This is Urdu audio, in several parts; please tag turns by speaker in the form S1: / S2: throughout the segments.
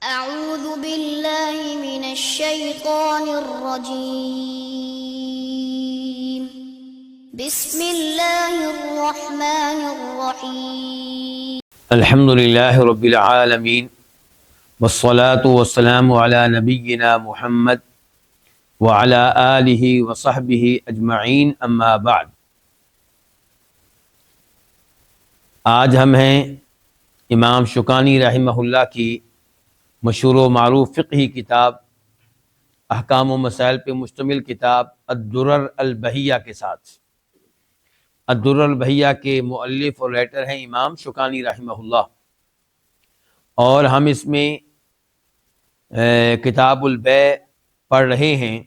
S1: أعوذ بالله من الشيطان الرجيم بسم الله الرحمن الرحيم
S2: الحمد للہ رب العالمین والصلاة والسلام علی نبینا محمد وعلی آلہ وصحبہ اجمعین اما بعد۔ آج ہم ہیں امام شوکانی رحمہ اللہ کی مشہور و معروف فقہی کتاب احکام و مسائل پہ مشتمل کتاب الدرر البہیہ کے ساتھ۔ الدرر البہیہ کے مؤلف اور رائٹر ہیں امام شوکانی رحمہ اللہ، اور ہم اس میں کتاب البیع پڑھ رہے ہیں،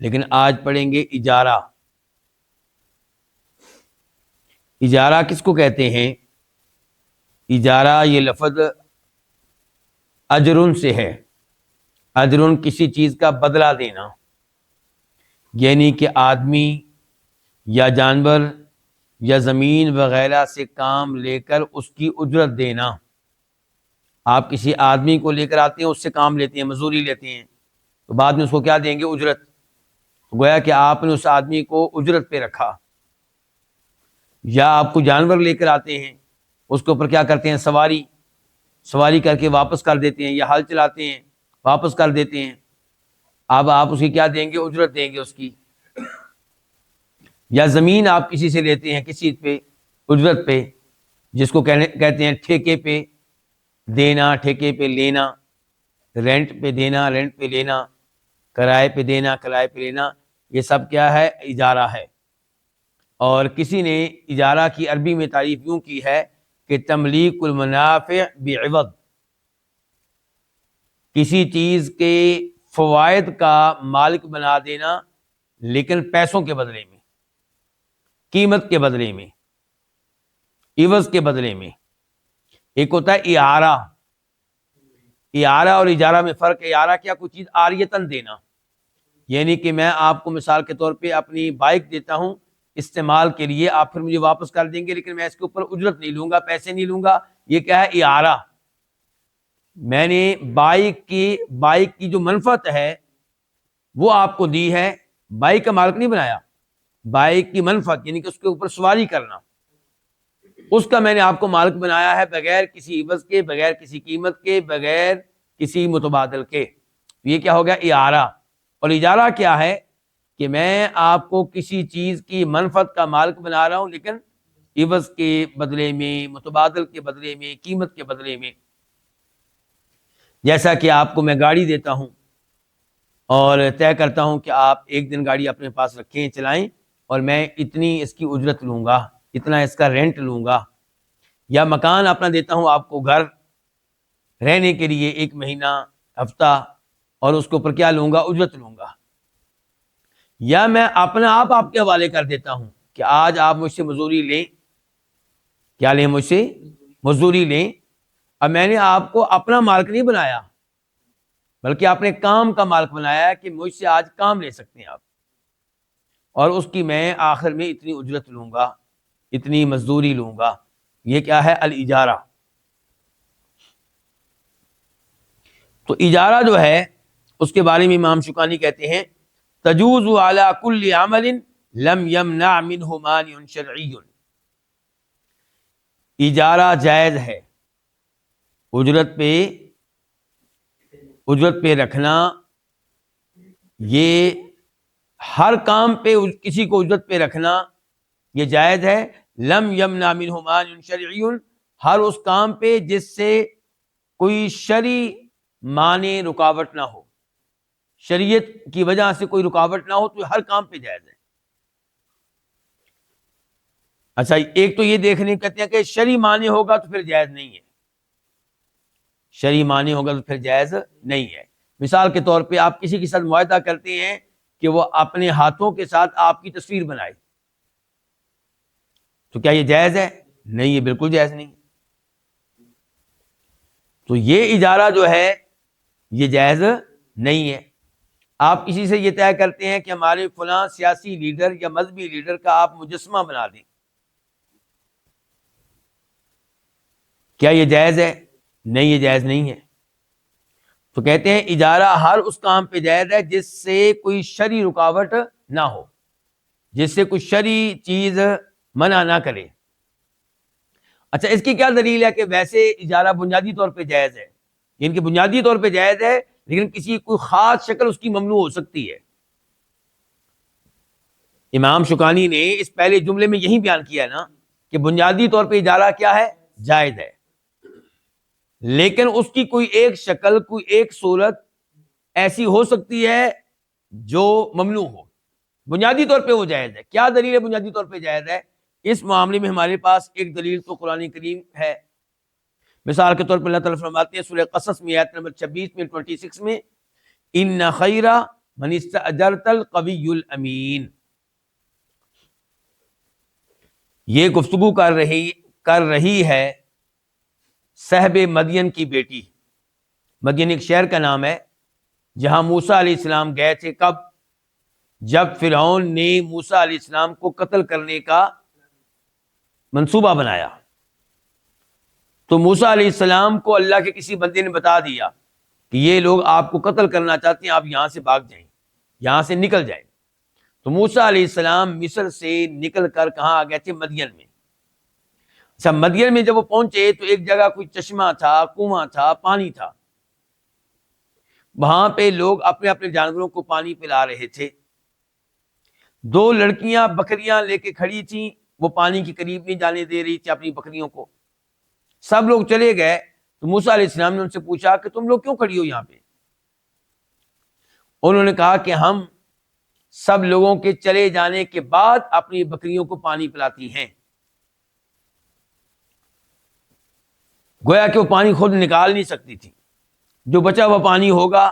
S2: لیکن آج پڑھیں گے اجارہ۔ اجارہ کس کو کہتے ہیں؟ اجارہ یہ لفظ اجرن سے ہے۔ اجرن کسی چیز کا بدلہ دینا، یعنی کہ آدمی یا جانور یا زمین وغیرہ سے کام لے کر اس کی اجرت دینا۔ آپ کسی آدمی کو لے کر آتے ہیں، اس سے کام لیتے ہیں، مزدوری لیتے ہیں، تو بعد میں اس کو کیا دیں گے؟ اجرت۔ گویا کہ آپ نے اس آدمی کو اجرت پہ رکھا۔ یا آپ کو جانور لے کر آتے ہیں، اس کے اوپر کیا کرتے ہیں؟ سواری کر کے واپس کر دیتے ہیں، یا ہل چلاتے ہیں واپس کر دیتے ہیں۔ اب آپ اس کی کیا دیں گے؟ اجرت دیں گے اس کی۔ یا زمین آپ کسی سے لیتے ہیں، کسی پہ اجرت پہ، جس کو کہتے ہیں ٹھیکے پہ دینا، ٹھیکے پہ لینا، رینٹ پہ دینا، رینٹ پہ لینا، کرائے پہ دینا، کرائے پہ لینا، یہ سب کیا ہے؟ اجارہ ہے۔ اور کسی نے اجارہ کی عربی میں تعریف یوں کی ہے کہ تملیک المنافع بعوض، کسی چیز کے فوائد کا مالک بنا دینا لیکن پیسوں کے بدلے میں، قیمت کے بدلے میں، عوض کے بدلے میں۔ ایک ہوتا ہے اعارہ۔ اعارہ اور اجارہ میں فرق ہے۔ اعارہ کیا؟ کوئی چیز عاریتاً دینا، یعنی کہ میں آپ کو مثال کے طور پہ اپنی بائک دیتا ہوں استعمال کے لیے، آپ پھر مجھے واپس کر دیں گے، لیکن میں اس کے اوپر اجرت نہیں لوں گا، پیسے نہیں لوں گا۔ یہ کیا ہے؟ اعارہ۔ میں نے بائک کی جو منفعت ہے وہ آپ کو دی ہے، بائک کا مالک نہیں بنایا۔ بائک کی منفعت یعنی کہ اس کے اوپر سواری کرنا، اس کا میں نے آپ کو مالک بنایا ہے، بغیر کسی عوض کے، بغیر کسی قیمت کے، بغیر کسی متبادل کے۔ یہ کیا ہو گیا؟ اعارہ۔ اور اجارہ کیا ہے؟ کہ میں آپ کو کسی چیز کی منفعت کا مالک بنا رہا ہوں، لیکن عوض کے بدلے میں، متبادل کے بدلے میں، قیمت کے بدلے میں۔ جیسا کہ آپ کو میں گاڑی دیتا ہوں اور طے کرتا ہوں کہ آپ ایک دن گاڑی اپنے پاس رکھیں، چلائیں، اور میں اتنی اس کی اجرت لوں گا، اتنا اس کا رینٹ لوں گا۔ یا مکان اپنا دیتا ہوں آپ کو، گھر رہنے کے لیے، 1 مہینہ، ہفتہ، اور اس کے اوپر کیا لوں گا؟ اجرت لوں گا۔ یا میں اپنا آپ کے حوالے کر دیتا ہوں کہ آج آپ مجھ سے مزدوری لیں۔ کیا لیں؟ مجھ سے مزدوری لیں۔ اب میں نے آپ کو اپنا مالک نہیں بنایا، بلکہ اپنے کام کا مالک بنایا کہ مجھ سے آج کام لے سکتے ہیں آپ، اور اس کی میں آخر میں اتنی اجرت لوں گا، اتنی مزدوری لوں گا۔ یہ کیا ہے؟ الاجارہ۔ تو اجارہ جو ہے اس کے بارے میں امام شوکانی کہتے ہیں تجوز علی کل عمل لم یمنع منہ مانع شرعی۔ اجارہ جائز ہے، اجرت پہ رکھنا، یہ ہر کام پہ کسی کو اجرت پہ رکھنا یہ جائز ہے۔ لم یمنع منہ مانع شرعی، ہر اس کام پہ جس سے کوئی شرعی مانع، رکاوٹ نہ ہو، شریعت کی وجہ سے کوئی رکاوٹ نہ ہو، تو ہر کام پہ جائز ہے۔ اچھا، ایک تو یہ دیکھنے کہتے ہیں کہ شرعی مانع ہوگا تو پھر جائز نہیں ہے، شرعی مانع ہوگا تو پھر جائز نہیں ہے۔ مثال کے طور پہ آپ کسی کے ساتھ معاہدہ کرتے ہیں کہ وہ اپنے ہاتھوں کے ساتھ آپ کی تصویر بنائے، تو کیا یہ جائز ہے؟ نہیں، یہ بالکل جائز نہیں۔ تو یہ اجارہ جو ہے یہ جائز نہیں ہے۔ آپ کسی سے یہ طے کرتے ہیں کہ ہمارے فلاں سیاسی لیڈر یا مذہبی لیڈر کا آپ مجسمہ بنا دیں، کیا یہ جائز ہے؟ نہیں، یہ جائز نہیں ہے۔ تو کہتے ہیں اجارہ ہر اس کام پہ جائز ہے جس سے کوئی شرعی رکاوٹ نہ ہو، جس سے کوئی شرعی چیز منع نہ کرے۔ اچھا اس کی کیا دلیل ہے کہ ویسے اجارہ بنیادی طور پہ جائز ہے؟ یعنی کہ بنیادی طور پہ جائز ہے لیکن کسی کوئی خاص شکل اس کی ممنوع ہو سکتی ہے۔ امام شوکانی نے اس پہلے جملے میں یہی بیان کیا ہے نا کہ بنیادی طور پہ اجارہ کیا ہے؟ جائز ہے، لیکن اس کی کوئی ایک شکل، کوئی ایک صورت ایسی ہو سکتی ہے جو ممنوع ہو۔ بنیادی طور پہ وہ جائز ہے۔ کیا دلیل ہے بنیادی طور پہ جائز ہے؟ اس معاملے میں ہمارے پاس ایک دلیل تو قرآن کریم ہے۔ مثال کے طور پر اللہ تعالیٰ فرماتے ہیں سورہ قصص میں آیت نمبر 26 میں 26 میں ان خیر من استاجرت القوی الامین۔ یہ گفتگو کر رہی ہے صہب مدین کی بیٹی۔ مدین ایک شہر کا نام ہے جہاں موسیٰ علیہ السلام گئے تھے۔ کب؟ جب فرعون نے موسیٰ علیہ السلام کو قتل کرنے کا منصوبہ بنایا تو موسیٰ علیہ السلام کو اللہ کے کسی بندے نے بتا دیا کہ یہ لوگ آپ کو قتل کرنا چاہتے ہیں، آپ یہاں سے بھاگ جائیں، یہاں سے نکل جائیں۔ تو موسیٰ علیہ السلام مصر سے نکل کر کہاں آ گئے تھے؟ مدین میں۔ اچھا مدین میں جب وہ پہنچے تو ایک جگہ کوئی چشمہ تھا، کنواں تھا، پانی تھا، وہاں پہ لوگ اپنے اپنے جانوروں کو پانی پلا رہے تھے۔ دو لڑکیاں بکریاں لے کے کھڑی تھیں، وہ پانی کے قریب نہیں جانے دے رہی تھی اپنی بکریوں کو۔ سب لوگ چلے گئے تو موسیٰ علیہ السلام نے ان سے پوچھا کہ تم لوگ کیوں کھڑی ہو یہاں پہ؟ انہوں نے کہا کہ ہم سب لوگوں کے چلے جانے کے بعد اپنی بکریوں کو پانی پلاتی ہیں۔ گویا کہ وہ پانی خود نکال نہیں سکتی تھی، جو بچا ہوا پانی ہوگا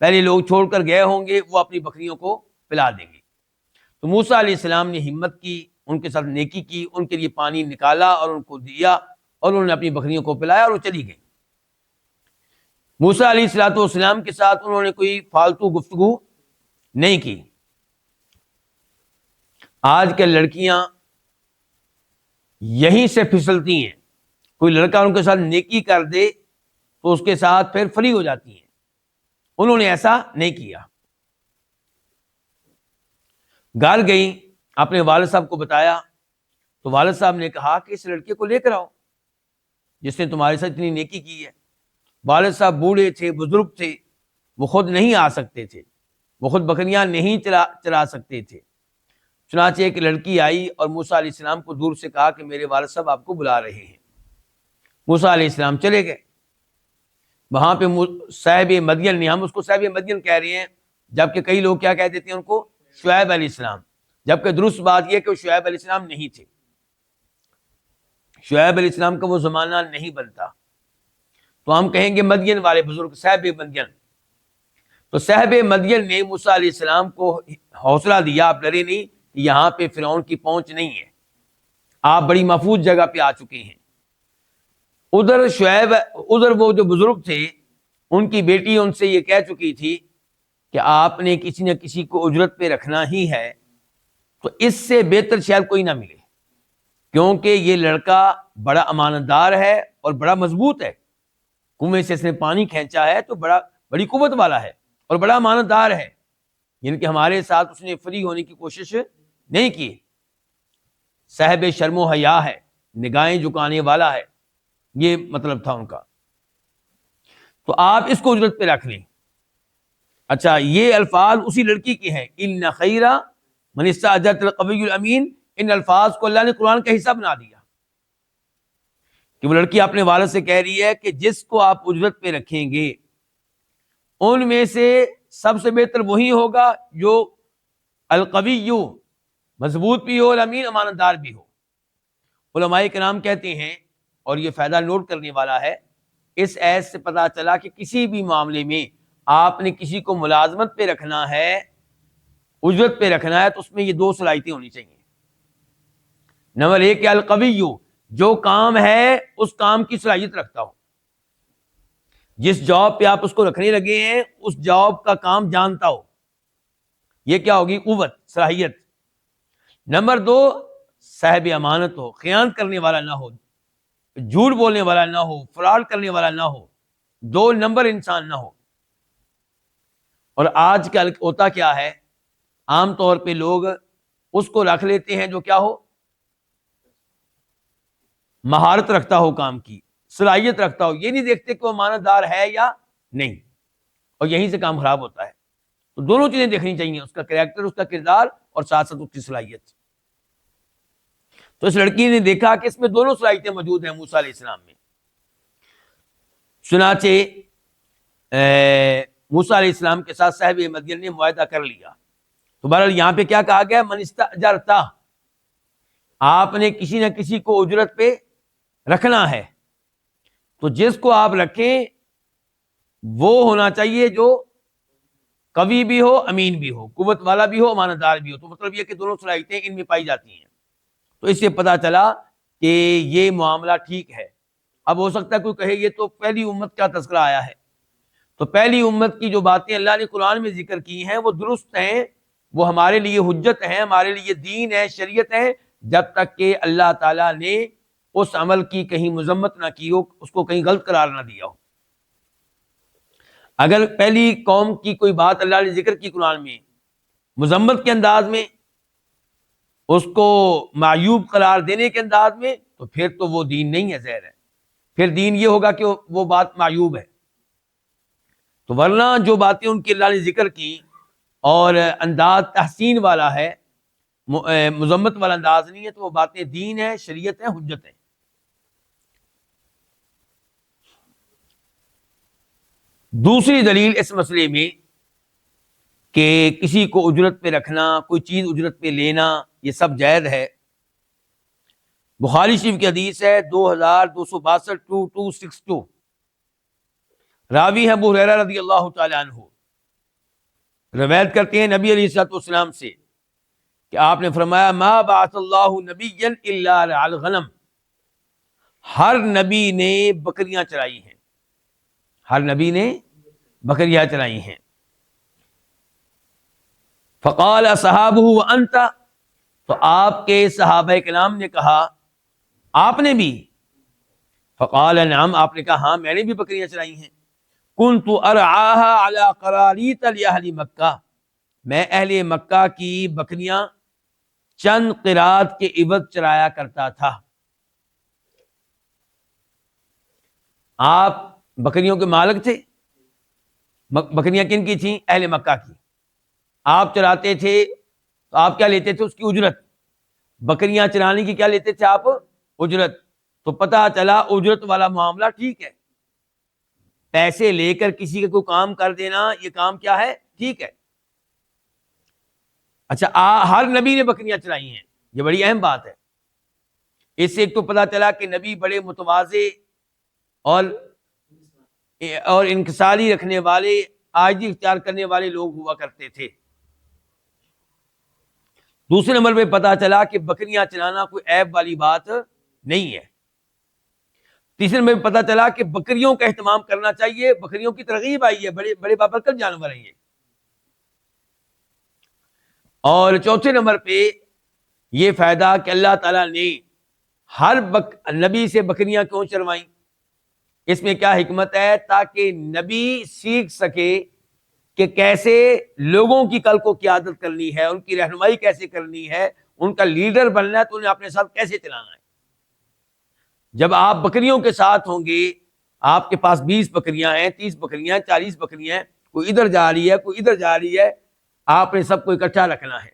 S2: پہلے لوگ چھوڑ کر گئے ہوں گے، وہ اپنی بکریوں کو پلا دیں گے۔ تو موسیٰ علیہ السلام نے ہمت کی، ان کے ساتھ نیکی کی، ان کے لیے پانی نکالا اور ان کو دیا اور انہوں نے اپنی بکریوں کو پلایا اور وہ چلی گئی۔ موسیٰ علیہ السلام کے ساتھ انہوں نے کوئی فالتو گفتگو نہیں کی۔ آج کے لڑکیاں یہیں سے پھسلتی ہیں، کوئی لڑکا ان کے ساتھ نیکی کر دے تو اس کے ساتھ پھر فری ہو جاتی ہیں۔ انہوں نے ایسا نہیں کیا۔ گھر گئی، اپنے والد صاحب کو بتایا تو والد صاحب نے کہا کہ اس لڑکے کو لے کر آؤ جس نے تمہارے ساتھ اتنی نیکی کی ہے۔ والد صاحب بوڑھے تھے، بزرگ تھے، وہ خود نہیں آ سکتے تھے، وہ خود بکریاں نہیں چلا سکتے تھے۔ چنانچہ ایک لڑکی آئی اور موسیٰ علیہ السلام کو دور سے کہا کہ میرے والد صاحب آپ کو بلا رہے ہیں۔ موسیٰ علیہ السلام چلے گئے۔ وہاں پہ صاحب مدین نے، ہم اس کو صاحب مدین کہہ رہے ہیں جبکہ کئی لوگ کیا کہہ دیتے ہیں ان کو؟ شعیب علیہ السلام، جبکہ درست بات یہ کہ وہ شعیب علیہ السلام نہیں تھے۔ شعیب علیہ السلام کا وہ زمانہ نہیں بنتا، تو ہم کہیں گے مدین والے بزرگ، صاحب مدین۔ تو صاحب مدین نے موسیٰ علیہ السلام کو حوصلہ دیا، آپ ڈرے نہیں، یہاں پہ فرعون کی پہنچ نہیں ہے، آپ بڑی محفوظ جگہ پہ آ چکے ہیں۔ ادھر وہ جو بزرگ تھے ان کی بیٹی ان سے یہ کہہ چکی تھی کہ آپ نے کسی نہ کسی کو اجرت پہ رکھنا ہی ہے، تو اس سے بہتر شاید کوئی نہ ملے، کیونکہ یہ لڑکا بڑا امانت دار ہے اور بڑا مضبوط ہے۔ کنویں سے اس نے پانی کھینچا ہے تو بڑی قوت والا ہے اور بڑا امانت دار ہے، یعنی کہ ہمارے ساتھ اس نے فری ہونے کی کوشش نہیں کی، صاحب شرم و حیا ہے، نگاہیں جھکانے والا ہے، یہ مطلب تھا ان کا۔ تو آپ اس کو اجرت پہ رکھ لیں۔ اچھا یہ الفاظ اسی لڑکی کے ہیں، ان خیر من استاجرت القوی الامین۔ ان الفاظ کو اللہ نے قرآن کا حصہ بنا دیا کہ وہ لڑکی اپنے والد سے کہہ رہی ہے کہ جس کو آپ اجرت پہ رکھیں گے ان میں سے سب سے بہتر وہی ہوگا جو القوی، مضبوط بھی ہو، الامین، امانت دار بھی ہو۔ علماء کرام کہتے ہیں، اور یہ فائدہ نوٹ کرنے والا ہے، اس ایت سے پتہ چلا کہ کسی بھی معاملے میں آپ نے کسی کو ملازمت پہ رکھنا ہے، اجرت پہ رکھنا ہے، تو اس میں یہ دو صلاحیتیں ہونی چاہیے۔ نمبر ایک، القوی، جو کام ہے اس کام کی صلاحیت رکھتا ہو، جس جاب پہ آپ اس کو رکھنے لگے ہیں اس جاب کا کام جانتا ہو، یہ کیا ہوگی؟ قوت، صلاحیت۔ نمبر دو، صاحب امانت ہو، خیانت کرنے والا نہ ہو، جھوٹ بولنے والا نہ ہو، فراڈ کرنے والا نہ ہو، دو نمبر انسان نہ ہو۔ اور آج کل ہوتا کیا ہے، عام طور پہ لوگ اس کو رکھ لیتے ہیں جو کیا ہو، مہارت رکھتا ہو، کام کی صلاحیت رکھتا ہو، یہ نہیں دیکھتے کہ وہ امانت دار ہے یا نہیں، اور یہیں سے کام خراب ہوتا ہے۔ تو دونوں چیزیں دیکھنی چاہیے، اس کا کریکٹر، اس کا کردار، اور ساتھ ساتھ اس کی صلاحیت۔ تو اس لڑکی نے دیکھا کہ اس میں دونوں صلاحیتیں موجود ہیں موسیٰ علیہ السلام میں، چنانچہ موسیٰ علیہ السلام کے ساتھ صاحب مدین نے معاہدہ کر لیا۔ تو بہرحال یہاں پہ کیا کہا گیا، من استاجرتا، آپ نے کسی نہ کسی کو اجرت پہ رکھنا ہے، تو جس کو آپ رکھیں وہ ہونا چاہیے جو قوی بھی ہو، امین بھی ہو، قوت والا بھی ہو، امانت دار بھی ہو۔ تو مطلب یہ کہ دونوں صلاحیتیں ان میں پائی جاتی ہیں۔ تو اس سے پتہ چلا کہ یہ معاملہ ٹھیک ہے۔ اب ہو سکتا ہے کوئی کہے یہ تو پہلی امت کا تذکرہ آیا ہے، تو پہلی امت کی جو باتیں اللہ نے قرآن میں ذکر کی ہیں وہ درست ہیں، وہ ہمارے لیے حجت ہیں، ہمارے لیے دین ہے، شریعت ہے، جب تک کہ اللہ تعالیٰ نے اس عمل کی کہیں مذمت نہ کی ہو، اس کو کہیں غلط قرار نہ دیا ہو۔ اگر پہلی قوم کی کوئی بات اللہ نے ذکر کی قرآن میں مذمت کے انداز میں، اس کو معیوب قرار دینے کے انداز میں، تو پھر تو وہ دین نہیں ہے، زہر ہے، پھر دین یہ ہوگا کہ وہ بات معیوب ہے۔ تو ورنہ جو باتیں ان کی اللہ نے ذکر کی اور انداز تحسین والا ہے، مذمت والا انداز نہیں ہے، تو وہ باتیں دین ہے، شریعت ہے، حجت ہے۔ دوسری دلیل اس مسئلے میں کہ کسی کو اجرت پہ رکھنا، کوئی چیز اجرت پہ لینا، یہ سب جائز ہے، بخاری شریف کی حدیث ہے 2262 2262، راوی ہے ابو ہریرہ رضی اللہ تعالی عنہ، روایت کرتے ہیں نبی علیہ الصلوۃ والسلام سے کہ آپ نے فرمایا ما بعث اللہ نبیا الا رعى الغنم، ہر نبی نے بکریاں چرائی ہیں، ہر نبی نے بکریاں چرائی ہیں۔ فقال اصحابہ وانت، تو آپ کے صحابہ کرام نے کہا آپ نے بھی؟ فقال نعم، آپ نے کہا ہاں میں نے بھی بکریاں چرائی ہیں۔ کنت ارعاها علی قراریط لاہل مکہ، میں اہل مکہ کی بکریاں چند قرات کے عوض چرایا کرتا تھا۔ آپ بکریوں کے مالک تھے، بکریاں کن کی تھیں؟ اہل مکہ کی۔ آپ چراتے تھے تو آپ کیا لیتے تھے؟ اس کی اجرت۔ بکریاں چرانے کی کیا لیتے تھے آپ؟ اجرت۔ تو پتہ چلا اجرت والا معاملہ ٹھیک ہے، پیسے لے کر کسی کا کوئی کام کر دینا، یہ کام کیا ہے؟ ٹھیک ہے۔ اچھا، ہر نبی نے بکریاں چرائی ہیں، یہ بڑی اہم بات ہے۔ اس سے ایک تو پتہ چلا کہ نبی بڑے متواضع اور انکساری رکھنے والے، عاجزی اختیار کرنے والے لوگ ہوا کرتے تھے۔ دوسرے نمبر پہ پتہ چلا کہ بکریاں چرانا کوئی عیب والی بات نہیں ہے۔ تیسرے نمبر پہ پتہ چلا کہ بکریوں کا اہتمام کرنا چاہیے، بکریوں کی ترغیب آئی ہے، بڑے بڑے بابرکت جانور ہیں یہ۔ اور چوتھے نمبر پہ یہ فائدہ کہ اللہ تعالیٰ نے ہر نبی سے بکریاں کیوں چروائیں؟ اس میں کیا حکمت ہے؟ تاکہ نبی سیکھ سکے کہ کیسے لوگوں کی کل کو قیادت کرنی ہے، ان کی رہنمائی کیسے کرنی ہے، ان کا لیڈر بننا ہے تو انہیں اپنے ساتھ کیسے چلانا ہے۔ جب آپ بکریوں کے ساتھ ہوں گے، آپ کے پاس 20 بکریاں ہیں، 30 بکریاں ہیں، 40 بکریاں ہیں، کوئی ادھر جا رہی ہے، کوئی ادھر جا رہی ہے، آپ نے سب کو اکٹھا رکھنا ہے۔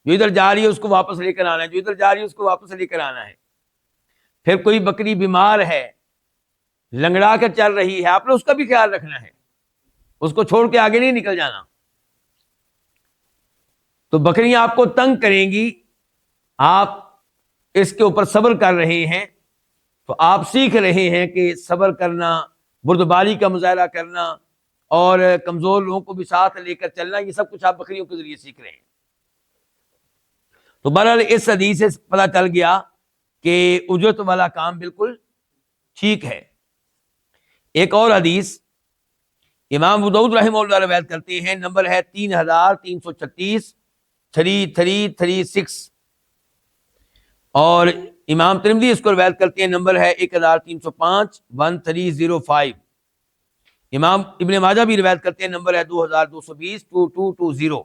S2: جو ادھر جا رہی ہے اس کو واپس لے کر آنا ہے، جو ادھر جا رہی ہے اس کو واپس لے کر آنا ہے۔ پھر کوئی بکری بیمار ہے، لنگڑا کر چل رہی ہے، آپ نے اس کا بھی خیال رکھنا ہے، اس کو چھوڑ کے آگے نہیں نکل جانا۔ تو بکریاں آپ کو تنگ کریں گی، آپ اس کے اوپر صبر کر رہے ہیں، تو آپ سیکھ رہے ہیں کہ صبر کرنا، بردباری کا مظاہرہ کرنا، اور کمزور لوگوں کو بھی ساتھ لے کر چلنا، یہ سب کچھ آپ بکریوں کے ذریعے سیکھ رہے ہیں۔ تو بہرحال اس حدیث سے پتہ چل گیا کہ اجرت والا کام بالکل ٹھیک ہے۔ ایک اور حدیث امام ابو داؤد رحمہ اللہ روایت کرتے ہیں، نمبر ہے 3336 3336، اور امام ترمذی اس کو روایت کرتے ہیں، نمبر ہے 1305 1305۔ امام ابن ماجہ بھی روایت کرتے ہیں، نمبر ہے 2220 2220۔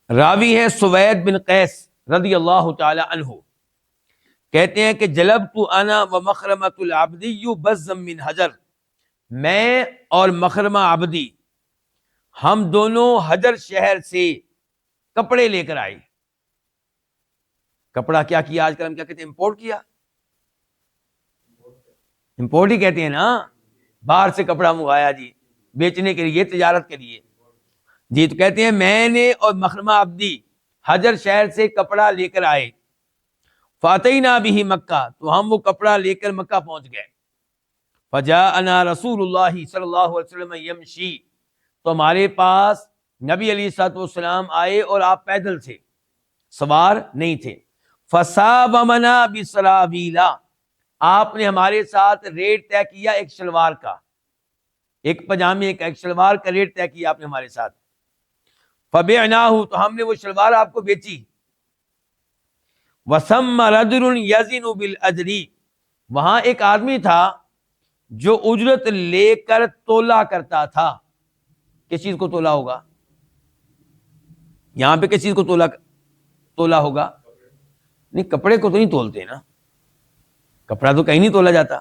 S2: راوی ہیں سوید بن قیس رضی اللہ تعالی عنہ، کہتے ہیں کہ جلبت انا و مخرمۃ العبدی بزم من حجر، میں اور مخرمہ عبدی ہم دونوں حجر شہر سے کپڑے لے کر آئے۔ کپڑا کیا کیا؟ آج کل ہم کیا کہتے ہیں؟ امپورٹ کیا، امپورٹ ہی کہتے ہیں نا، باہر سے کپڑا منگایا جی بیچنے کے لیے، تجارت کے لیے جی۔ تو کہتے ہیں میں نے اور مخرمہ عبدی حجر شہر سے کپڑا لے کر آئے، فاتینا بھی مکہ، تو ہم وہ کپڑا لے کر مکہ پہنچ گئے۔ فجاءنا رسول اللہ صلی اللہ علیہ وسلم یمشی، تو ہمارے پاس نبی علیہ الصلوۃ والسلام آئے اور آپ پیدل تھے، سوار نہیں تھے۔ فصابمنا بسراویلا، آپ نے ہمارے ساتھ ریٹ طے کیا ایک شلوار کا، ایک پجامے کا، ایک شلوار کا ریٹ طے کیا آپ نے ہمارے ساتھ۔ فبعناہ، تو ہم نے وہ شلوار آپ کو بیچی۔ وسم رجل یزن بالاجر، وہاں ایک آدمی تھا جو اجرت لے کر تولا کرتا تھا۔ کس چیز کو تولا ہوگا؟ یہاں پہ کس چیز کو تولا ہوگا؟ نہیں، کپڑے کو تو نہیں تولتے نا، کپڑا تو کہیں نہیں تولا جاتا،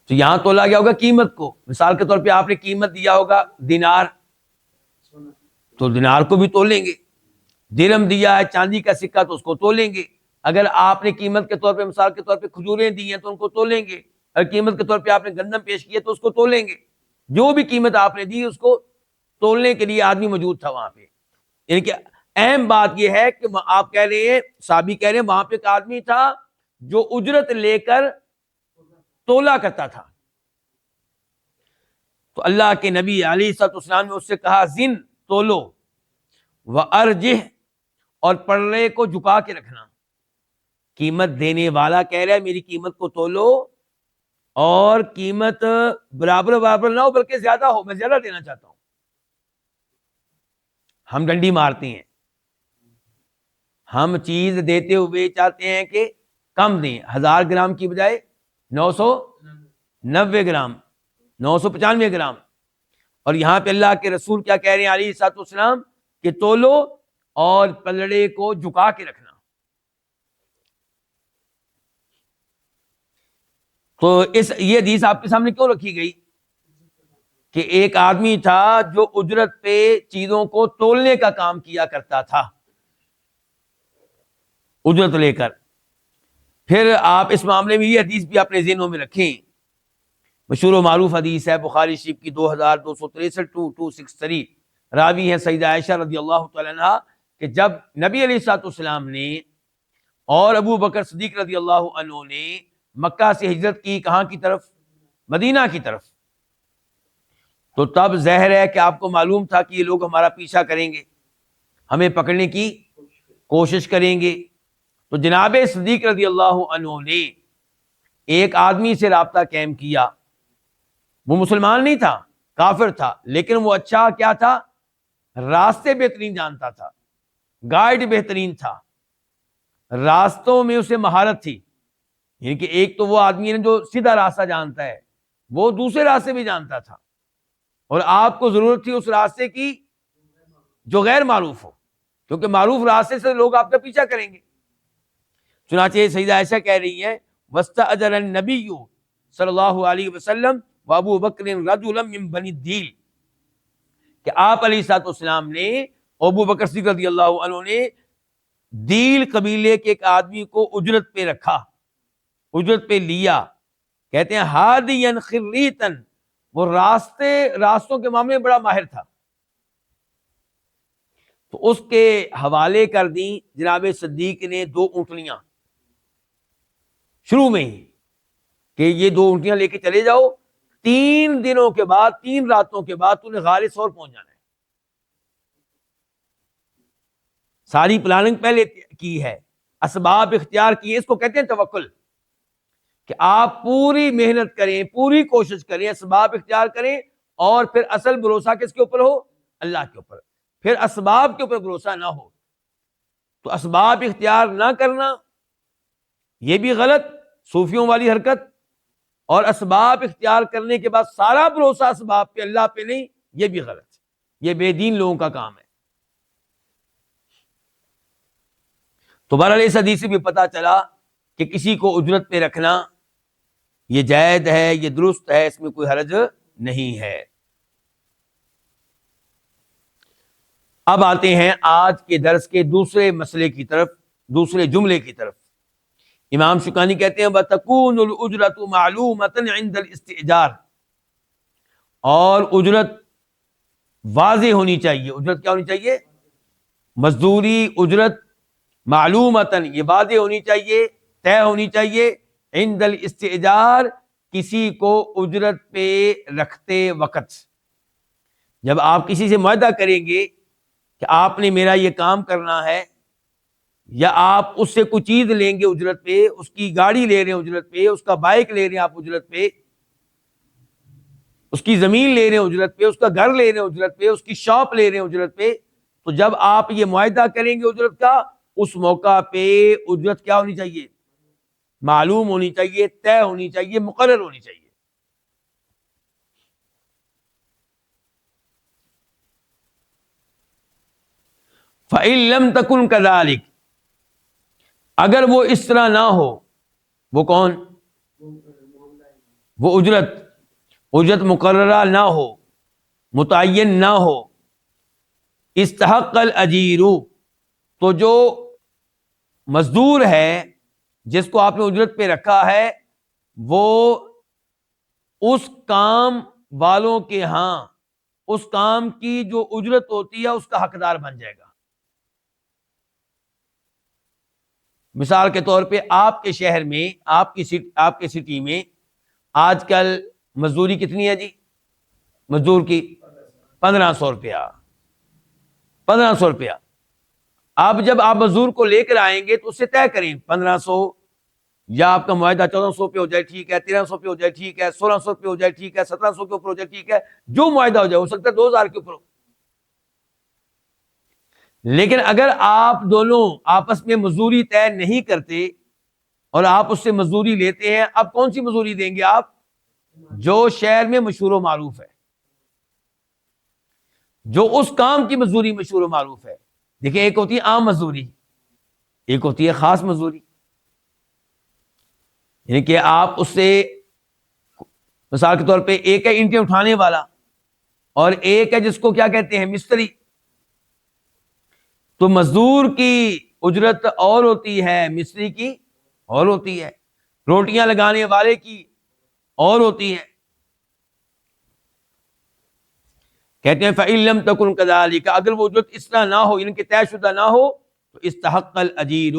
S2: تو یہاں تولا گیا ہوگا قیمت کو۔ مثال کے طور پہ آپ نے قیمت دیا ہوگا دینار، تو دینار کو بھی تولیں گے۔ درہم دیا ہے چاندی کا سکہ، تو اس کو تولیں گے۔ اگر آپ نے قیمت کے طور پہ، مثال کے طور پہ کھجوریں دی ہیں تو ان کو تولیں گے۔ اگر قیمت کے طور پہ آپ نے گندم پیش کیا تو اس کو تولیں گے۔ جو بھی قیمت آپ نے دی اس کو تولنے کے لیے آدمی موجود تھا وہاں پہ۔ یعنی کہ اہم بات یہ ہے کہ آپ کہہ رہے ہیں، صحابی کہہ رہے ہیں، وہاں پہ ایک آدمی تھا جو اجرت لے کر تولا کرتا تھا۔ تو اللہ کے نبی علیہ الصلوۃ والسلام نے اس سے کہا زن، تولو، وارجح، اور پلڑے کو جھکا کے رکھنا۔ قیمت دینے والا کہہ رہا ہے میری قیمت کو تولو، اور قیمت برابر برابر نہ ہو بلکہ زیادہ ہو، میں زیادہ دینا چاہتا ہوں۔ ہم ڈنڈی مارتے ہیں، ہم چیز دیتے ہوئے چاہتے ہیں کہ کم دیں، 1000 گرام کی بجائے 990 گرام، 995 گرام۔ اور یہاں پہ اللہ کے رسول کیا کہہ رہے ہیں علیہ الصلوۃ والسلام کہ تولو اور پلڑے کو جھکا کے رکھنا۔ تو یہ حدیث آپ کے سامنے کیوں رکھی گئی؟ کہ ایک آدمی تھا جو اجرت پہ چیزوں کو تولنے کا کام کیا کرتا تھا، اجرت لے کر۔ پھر آپ اس معاملے میں یہ حدیث بھی اپنے ذہنوں میں رکھیں، مشہور و معروف حدیث ہے بخاری شریف کی 2263 راوی ہیں سیدہ عائشہ رضی اللہ تعالی عنہ، کہ جب نبی علیہ الصلوۃ والسلام نے اور ابو بکر صدیق رضی اللہ عنہ نے مکہ سے ہجرت کی، کہاں کی طرف؟ مدینہ کی طرف، تو تب ظاہر ہے کہ آپ کو معلوم تھا کہ یہ لوگ ہمارا پیچھا کریں گے، ہمیں پکڑنے کی کوشش کریں گے۔ تو جناب صدیق رضی اللہ عنہ نے ایک آدمی سے رابطہ قائم کیا، وہ مسلمان نہیں تھا، کافر تھا، لیکن وہ اچھا کیا تھا؟ راستے بہترین جانتا تھا، گائیڈ بہترین تھا، راستوں میں اسے مہارت تھی۔ یعنی کہ ایک تو وہ آدمی ہے جو سیدھا راستہ جانتا ہے، وہ دوسرے راستے بھی جانتا تھا، اور آپ کو ضرورت تھی اس راستے کی جو غیر معروف ہو، کیونکہ معروف راستے سے لوگ آپ کا پیچھا کریں گے۔ چنانچہ سیدہ عائشہ کہہ رہی ہیں وَاسْتَأْجَرَ النَّبِيُّ صلی اللہ علیہ وسلم وابو بکر رجلا من بنی الدیل، کہ آپ علیہ الصلوۃ والسلام نے، ابو بکر صدیق رضی اللہ عنہ نے دیل قبیلے کے ایک آدمی کو اجرت پہ رکھا، اجرت پہ لیا۔ کہتے ہیں ہادین خریتن، وہ راستوں کے معاملے میں بڑا ماہر تھا، تو اس کے حوالے کر دیں جناب صدیق نے 2 اونٹنیاں شروع میں ہی، کہ یہ 2 اونٹنیاں لے کے چلے جاؤ، 3 دنوں کے بعد، 3 راتوں کے بعد تو نے غار ثور پہنچ جانا ہے۔ ساری پلاننگ پہلے کی ہے، اسباب اختیار کیے، اس کو کہتے ہیں توکل، کہ آپ پوری محنت کریں، پوری کوشش کریں، اسباب اختیار کریں، اور پھر اصل بھروسہ کس کے اوپر ہو؟ اللہ کے اوپر۔ پھر اسباب کے اوپر بھروسہ نہ ہو تو اسباب اختیار نہ کرنا یہ بھی غلط، صوفیوں والی حرکت، اور اسباب اختیار کرنے کے بعد سارا بھروسہ اسباب پہ، اللہ پہ نہیں، یہ بھی غلط ہے، یہ بے دین لوگوں کا کام ہے۔ تو بہرحال اس حدیث سے بھی پتہ چلا کہ کسی کو اجرت پہ رکھنا یہ جائز ہے، یہ درست ہے، اس میں کوئی حرج نہیں ہے۔ اب آتے ہیں آج کے درس کے دوسرے مسئلے کی طرف، دوسرے جملے کی طرف۔ امام شوکانی کہتے ہیں وَتَكُونُ الْأُجْرَةُ مَعْلُومَةً عِنْدَ الْإِسْتِئْجَارِ، اور اجرت واضح ہونی چاہیے۔ اجرت کیا ہونی چاہیے؟ مزدوری اجرت معلومتاً، یہ واضح ہونی چاہیے، طے ہونی چاہیے، عند الاستئجار، کسی کو اجرت پہ رکھتے وقت۔ جب آپ کسی سے معاہدہ کریں گے کہ آپ نے میرا یہ کام کرنا ہے، یا آپ اس سے کوئی چیز لیں گے اجرت پہ، اس کی گاڑی لے رہے ہیں اجرت پہ، اس کا بائک لے رہے ہیں آپ اجرت پہ، اس کی زمین لے رہے ہیں اجرت پہ، اس کا گھر لے رہے ہیں اجرت پہ، اس کی شاپ لے رہے ہیں اجرت پہ، تو جب آپ یہ معاہدہ کریں گے اجرت کا، اس موقع پہ اجرت کیا ہونی چاہیے؟ معلوم ہونی چاہیے، طے ہونی چاہیے، مقرر ہونی چاہیے۔ فَإِن لَمْ تَكُنْ كَذَلِكَ، اگر وہ اس طرح نہ ہو، وہ کون؟ وہ اجرت مقررہ نہ ہو، متعین نہ ہو، استحق الاجیر، تو جو مزدور ہے جس کو آپ نے اجرت پہ رکھا ہے، وہ اس کام والوں کے ہاں اس کام کی جو اجرت ہوتی ہے اس کا حقدار بن جائے گا۔ مثال کے طور پہ آپ کے شہر میں، آپ کے سٹی میں آج کل مزدوری کتنی ہے جی؟ مزدور کی 1500 روپیہ، 1500 روپیہ۔ اب جب آپ مزدور کو لے کر آئیں گے تو اس سے طے کریں 1500، یا آپ کا معاہدہ 1400 پہ ہو جائے ٹھیک ہے، 1300 پہ ہو جائے ٹھیک ہے، 1600 پہ ہو جائے ٹھیک ہے، 1700 کے اوپر ہو جائے ٹھیک ہے، جو معاہدہ ہو جائے، ہو سکتا ہے 2000 کے اوپر ہو۔ لیکن اگر آپ دونوں آپس میں مزدوری طے نہیں کرتے اور آپ اس سے مزدوری لیتے ہیں، اب کون سی مزدوری دیں گے آپ؟ جو شہر میں مشہور و معروف ہے، جو اس کام کی مزدوری مشہور و معروف ہے۔ دیکھیں، ایک ہوتی ہے عام مزدوری، ایک ہوتی ہے خاص مزدوری، یعنی کہ آپ اس سے، مثال کے طور پہ ایک ہے اینٹیں اٹھانے والا اور ایک ہے جس کو کیا کہتے ہیں، مستری۔ تو مزدور کی اجرت اور ہوتی ہے، مستری کی اور ہوتی ہے، روٹیاں لگانے والے کی اور ہوتی ہے۔ کہتے ہیں فَإِن لَمْ تَكُنْ كَذَلِكَ، اگر وہ اجرت اس طرح نہ ہو، یعنی کہ طے شدہ نہ ہو، تو استحق الاجیر،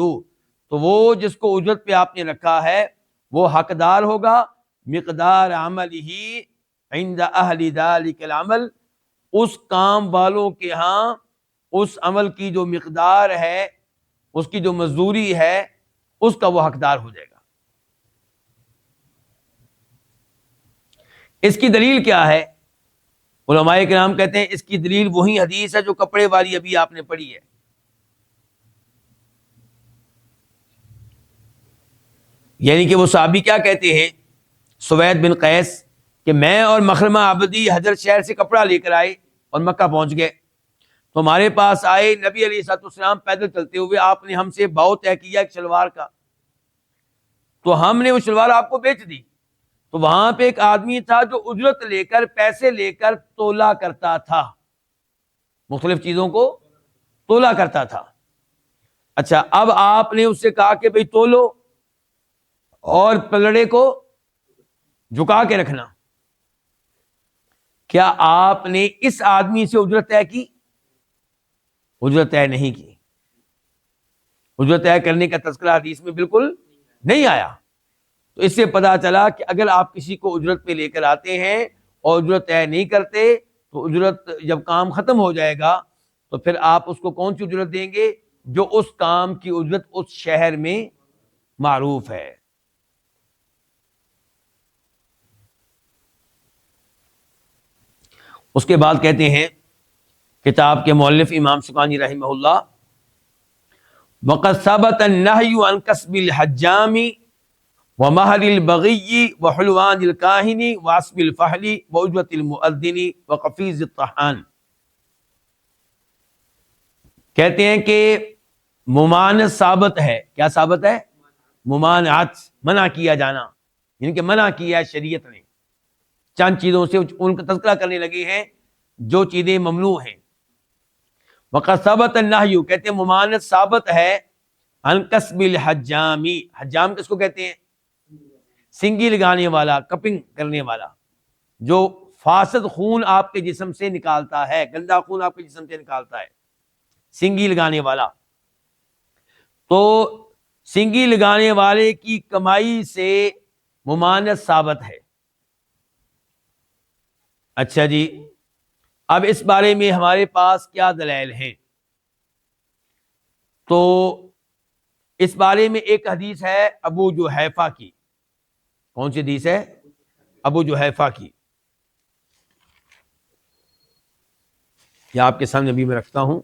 S2: تو وہ جس کو اجرت پہ آپ نے رکھا ہے وہ حقدار ہوگا مقدار عملہ عند اہل ذلک العمل، اس کام والوں کے ہاں اس عمل کی جو مقدار ہے، اس کی جو مزدوری ہے، اس کا وہ حقدار ہو جائے گا۔ اس کی دلیل کیا ہے؟ علماء کرام کہتے ہیں اس کی دلیل وہی حدیث ہے جو کپڑے والی ابھی آپ نے پڑھی ہے۔ یعنی کہ وہ صحابی کیا کہتے ہیں، سوید بن قیس، کہ میں اور مخرمہ عبدی حجر شہر سے کپڑا لے کر آئے اور مکہ پہنچ گئے، تو ہمارے پاس آئے نبی علیہ الصلوۃ والسلام پیدل چلتے ہوئے، آپ نے ہم سے بھاؤ طے کیا ایک شلوار کا، تو ہم نے وہ شلوار آپ کو بیچ دی۔ تو وہاں پہ ایک آدمی تھا جو اجرت لے کر، پیسے لے کر تولا کرتا تھا، مختلف چیزوں کو تولا کرتا تھا۔ اچھا، اب آپ نے اس سے کہا کہ بھئی تولو اور پلڑے کو جھکا کے رکھنا، کیا آپ نے اس آدمی سے اجرت طے کی؟ اجرت طے نہیں کی۔ اجرت طے کرنے کا تذکرہ حدیث میں بالکل نہیں آیا۔ تو اس سے پتہ چلا کہ اگر آپ کسی کو اجرت پہ لے کر آتے ہیں اور اجرت طے نہیں کرتے، تو اجرت جب کام ختم ہو جائے گا تو پھر آپ اس کو کون سی اجرت دیں گے؟ جو اس کام کی اجرت اس شہر میں معروف ہے۔ اس کے بعد کہتے ہیں کتاب کے مؤلف امام شوکانی رحمہ اللہ، وَقَدْ ثَبَتَ النَّهْيُ عَنْ كَسْبِ الْحَجَّامِ ومہر البغی وحلوان الکاہن واسم الفحل واجرۃ المؤذن وقفیز الطحان. کہتے ہیں کہ ممانعت ثابت ہے. کیا ثابت ہے؟ ممانعت، منع کیا جانا، یعنی کہ منع کیا ہے شریعت نے چند چیزوں سے، ان کا تذکرہ کرنے لگے ہیں جو چیزیں ممنوع ہیں. وقد ثبت النہی، کہتے ہیں ممانعت ثابت ہے عن کسب الحجامی. حجام کس کو کہتے ہیں؟ سنگی لگانے والا، کپنگ کرنے والا، جو فاسد خون آپ کے جسم سے نکالتا ہے، گندا خون آپ کے جسم سے نکالتا ہے، سنگی لگانے والا. تو سنگی لگانے والے کی کمائی سے ممانعت ثابت ہے. اچھا جی، اب اس بارے میں ہمارے پاس کیا دلائل ہیں؟ تو اس بارے میں ایک حدیث ہے ابو جحیفہ کی. کون سی حدیث ہے؟ ابو جحیفہ کی. یہ آپ کے سامنے ابھی میں رکھتا ہوں.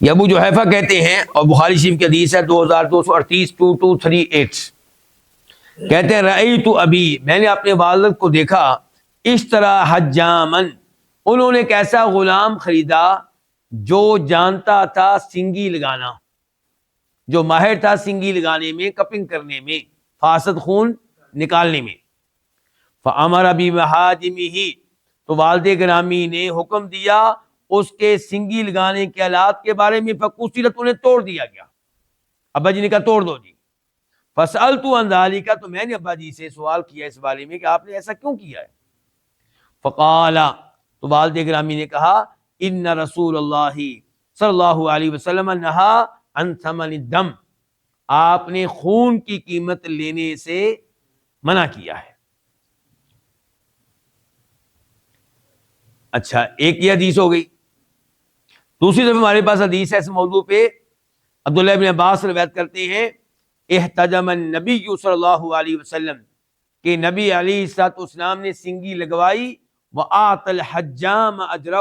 S2: یہ ابو جحیفہ کہتے ہیں، اور بخاری شریف کی حدیث ہے 2238 2238. کہتے ہیں رأیت ابی، میں نے اپنے والد کو دیکھا، اشترا حجامن، انہوں نے ایک ایسا غلام خریدا جو جانتا تھا سنگی لگانا، جو ماہر تھا سنگی لگانے میں، کپنگ کرنے میں، فاسد خون نکالنے میں. فامر بمحاجمہ، تو والد گرامی نے حکم دیا اس کے سنگی لگانے کے آلات کے بارے میں. فقصرت، انہیں توڑ دیا گیا. ابا جی نے کہا توڑ دو جی. فسألت عن ذلک، تو میں نے ابا جی سے سوال کیا اس بارے میں کہ آپ نے ایسا کیوں کیا ہے. فقال، تو والد گرامی نے کہا ان رسول اللہ صلی اللہ علیہ وسلم نہا عن ثمن الدم، آپ نے خون کی قیمت لینے سے منع کیا ہے. اچھا، ایک یہ حدیث ہو گئی. دوسری طرف ہمارے پاس حدیث ہے اس موضوع پہ. عبداللہ بن عباس روایت کرتے ہیں احتجم النبی صلی اللہ علیہ وسلم، کہ نبی علیہ الصلوۃ والسلام نے سنگی لگوائی. وآت الحجام اجرہ،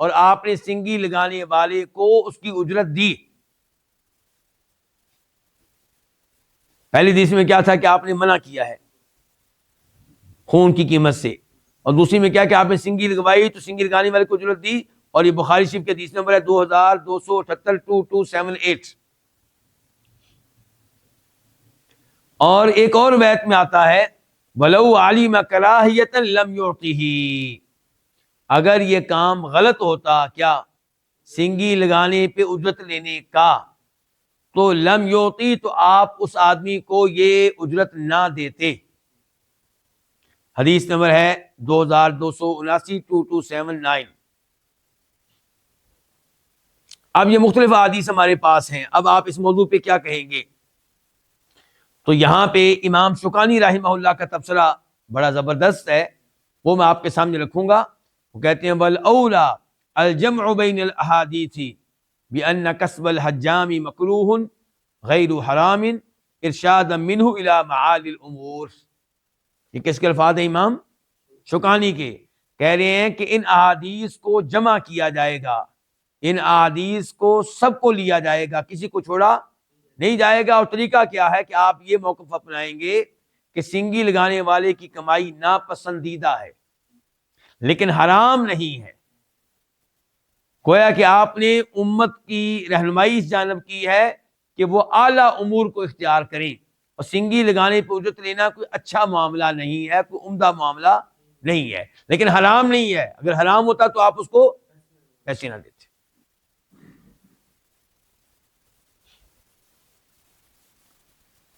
S2: اور آپ نے سنگی لگانے والے کو اس کی اجرت دی. پہلی حدیث میں کیا تھا کہ آپ نے منع کیا ہے خون کی قیمت سے، اور دوسری میں کیا کہ آپ نے سنگی لگوائی تو سنگی لگانے والے کو اجرت دی. اور یہ بخاری شریف کے حدیث نمبر ہے 2278 2278. اور ایک اور روایت میں آتا ہے وَلَوْ عَلِمَ كَرَاهِيَةً لَمْ يُعْطِهِ، اگر یہ کام غلط ہوتا، کیا سنگی لگانے پہ اجرت لینے کا، تو لم یعطی، تو آپ اس آدمی کو یہ اجرت نہ دیتے. حدیث نمبر ہے 2279 2279. اب یہ مختلف احادیث ہمارے پاس ہیں. اب آپ اس موضوع پہ کیا کہیں گے؟ تو یہاں پہ امام شوکانی رحمہ اللہ کا تبصرہ بڑا زبردست ہے، وہ میں آپ کے سامنے رکھوں گا. وہ کہتے ہیں والاولی الجمع بین الاحادیث بان کسب الحجام مکروہ غیر حرام ارشادا منہ الی معالی الامور. یہ کس کے الفاظ ہیں؟ امام شوکانی کے. کہہ رہے ہیں کہ ان احادیث کو جمع کیا جائے گا، ان احادیث کو سب کو لیا جائے گا، کسی کو چھوڑا نہیں جائے گا. اور طریقہ کیا ہے کہ آپ یہ موقف اپنائیں گے کہ سنگی لگانے والے کی کمائی ناپسندیدہ ہے لیکن حرام نہیں ہے. گویا کہ آپ نے امت کی رہنمائی اس جانب کی ہے کہ وہ اعلیٰ امور کو اختیار کریں، اور سنگی لگانے پہ اجرت لینا کوئی اچھا معاملہ نہیں ہے، کوئی عمدہ معاملہ نہیں ہے، لیکن حرام نہیں ہے. اگر حرام ہوتا تو آپ اس کو پیسے نہ دیتے.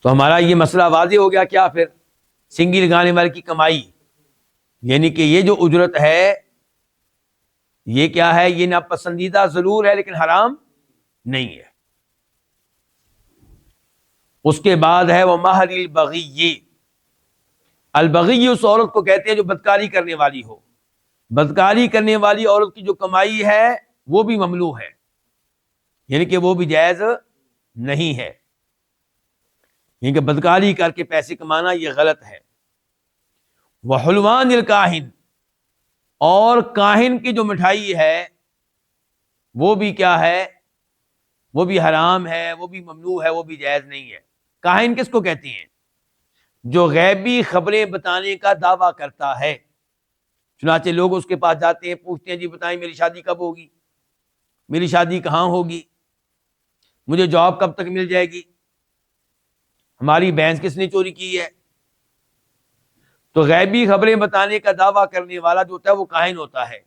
S2: تو ہمارا یہ مسئلہ واضح ہو گیا. کیا پھر سنگی لگانے والے کی کمائی، یعنی کہ یہ جو اجرت ہے یہ کیا ہے؟ یہ ناپسندیدہ ضرور ہے لیکن حرام نہیں ہے. اس کے بعد ہے وہ مہر البغی. البغی اس عورت کو کہتے ہیں جو بدکاری کرنے والی ہو. بدکاری کرنے والی عورت کی جو کمائی ہے وہ بھی ممنوع ہے، یعنی کہ وہ بھی جائز نہیں ہے. یعنی کہ بدکاری کر کے پیسے کمانا یہ غلط ہے. وحلوان الکاہن، اور کاہن کی جو مٹھائی ہے وہ بھی کیا ہے؟ وہ بھی حرام ہے، وہ بھی ممنوع ہے، وہ بھی جائز نہیں ہے۔ کاہن کس کو کہتے ہیں؟ جو غیبی خبریں بتانے کا دعویٰ کرتا ہے۔ چنانچہ لوگ اس کے پاس جاتے ہیں، پوچھتے ہیں جی بتائیں میری شادی کب ہوگی، میری شادی کہاں ہوگی، مجھے جاب کب تک مل جائے گی، ہماری بھینس کس نے چوری کی ہے۔ تو غیبی خبریں بتانے کا دعویٰ کرنے والا جو ہوتا ہے وہ کاہن ہوتا ہے،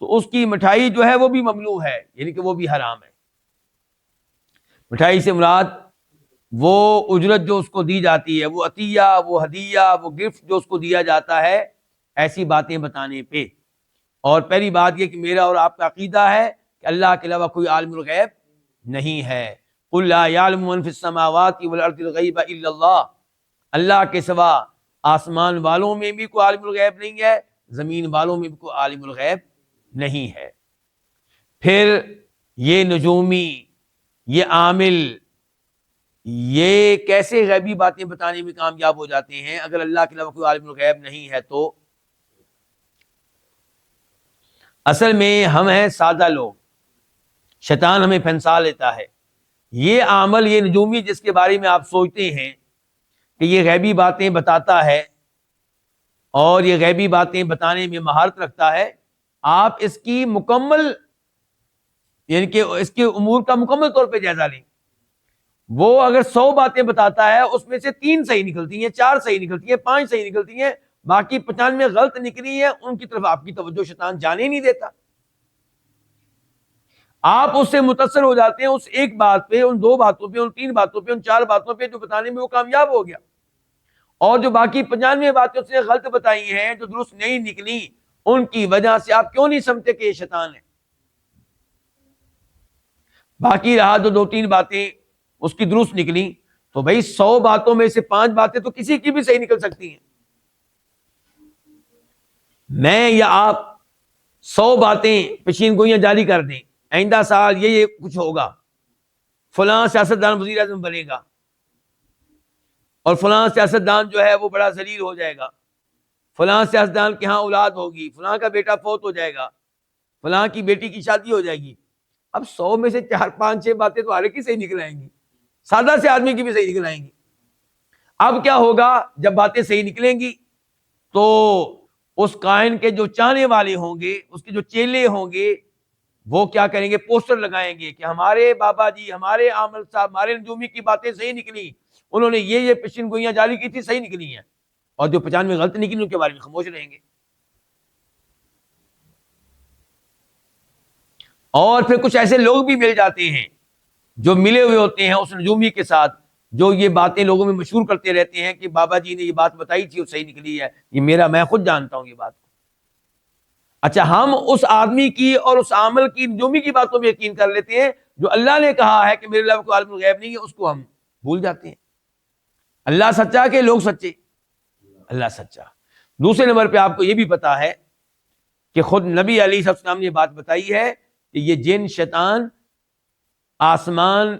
S2: تو اس کی مٹھائی جو ہے وہ بھی ممنوع ہے، یعنی کہ وہ بھی حرام ہے۔ مٹھائی سے مراد وہ اجرت جو اس کو دی جاتی ہے، وہ عطیہ، وہ ہدیہ، وہ گفٹ جو اس کو دیا جاتا ہے ایسی باتیں بتانے پہ۔ اور پہلی بات یہ کہ میرا اور آپ کا عقیدہ ہے کہ اللہ کے علاوہ کوئی عالم الغیب نہیں ہے۔ قل لا یعلم من فی السماوات والارض الغیب الا اللہ، اللہ کے سوا آسمان والوں میں بھی کوئی عالم الغیب نہیں ہے، زمین والوں میں بھی کوئی عالم الغیب نہیں ہے۔ پھر یہ نجومی، یہ عامل، یہ کیسے غیبی باتیں بتانے میں کامیاب ہو جاتے ہیں اگر اللہ کے علاوہ کوئی عالم الغیب نہیں ہے؟ تو اصل میں ہم ہیں سادہ لوگ، شیطان ہمیں پھنسا لیتا ہے۔ یہ عمل، یہ نجومی جس کے بارے میں آپ سوچتے ہیں کہ یہ غیبی باتیں بتاتا ہے اور یہ غیبی باتیں بتانے میں مہارت رکھتا ہے، آپ اس کی مکمل، یعنی کہ اس کے امور کا مکمل طور پہ جائزہ لیں۔ وہ اگر 100 باتیں بتاتا ہے اس میں سے 3 صحیح نکلتی ہیں، 4 صحیح نکلتی ہیں، 5 صحیح نکلتی ہیں، باقی 95 غلط نکلی ہیں، ان کی طرف آپ کی توجہ شیطان جانے نہیں دیتا۔ آپ اس سے متاثر ہو جاتے ہیں، اس ایک بات پہ، ان 2 باتوں پہ، ان 3 باتوں پہ، ان 4 باتوں پہ جو بتانے میں وہ کامیاب ہو گیا، اور جو باقی 95 باتیں اس نے غلط بتائی ہیں جو درست نہیں نکلی، ان کی وجہ سے آپ کیوں نہیں سمجھتے کہ یہ شیطان ہے؟ باقی رہا جو 2-3 باتیں اس کی درست نکلی، تو بھائی 100 باتوں میں سے 5 باتیں تو کسی کی بھی صحیح نکل سکتی ہیں۔ میں یا آپ 100 باتیں پیشین گوئیاں جاری کر دیں، آئندہ سال یہ کچھ ہوگا، فلاں سیاستدان وزیر اعظم بنے گا، اور فلاں سیاستدان جو ہے وہ بڑا ذلیل ہو جائے گا، فلاں سیاستدان کے ہاں اولاد ہوگی، فلاں کا بیٹا فوت ہو جائے گا، فلاں کی بیٹی کی شادی ہو جائے گی۔ اب 100 میں سے 4-5-6 باتیں تو ہر ایک کی صحیح نکل آئیں گی، سادہ سے آدمی کی بھی صحیح نکل آئیں گی۔ اب کیا ہوگا جب باتیں صحیح نکلیں گی تو اس کائن کے جو چاہنے والے ہوں گے، اس کے جو چیلے ہوں گے، وہ کیا کریں گے؟ پوسٹر لگائیں گے کہ ہمارے بابا جی، ہمارے عامل صاحب، ہمارے نجومی کی باتیں صحیح نکلی، انہوں نے یہ پیشین گوئیاں جاری کی تھی، صحیح نکلی ہیں، اور جو 95 غلط نکلی ان کے بارے میں خاموش رہیں گے۔ اور پھر کچھ ایسے لوگ بھی مل جاتے ہیں جو ملے ہوئے ہوتے ہیں اس نجومی کے ساتھ، جو یہ باتیں لوگوں میں مشہور کرتے رہتے ہیں کہ بابا جی نے یہ بات بتائی تھی اور صحیح نکلی ہے، یہ میں خود جانتا ہوں یہ بات کو۔ اچھا، ہم اس آدمی کی اور اس عامل کی، نجومی کی باتوں میں یقین کر لیتے ہیں، جو اللہ نے کہا ہے کہ میرے علاوہ کوئی عالم الغیب نہیں ہے، اس کو ہم بھول جاتے ہیں۔ اللہ سچا کہ لوگ سچے؟ اللہ سچا۔ دوسرے نمبر پہ آپ کو یہ بھی پتا ہے کہ خود نبی علیہ السلام نے بات بتائی ہے کہ یہ جن شیطان آسمان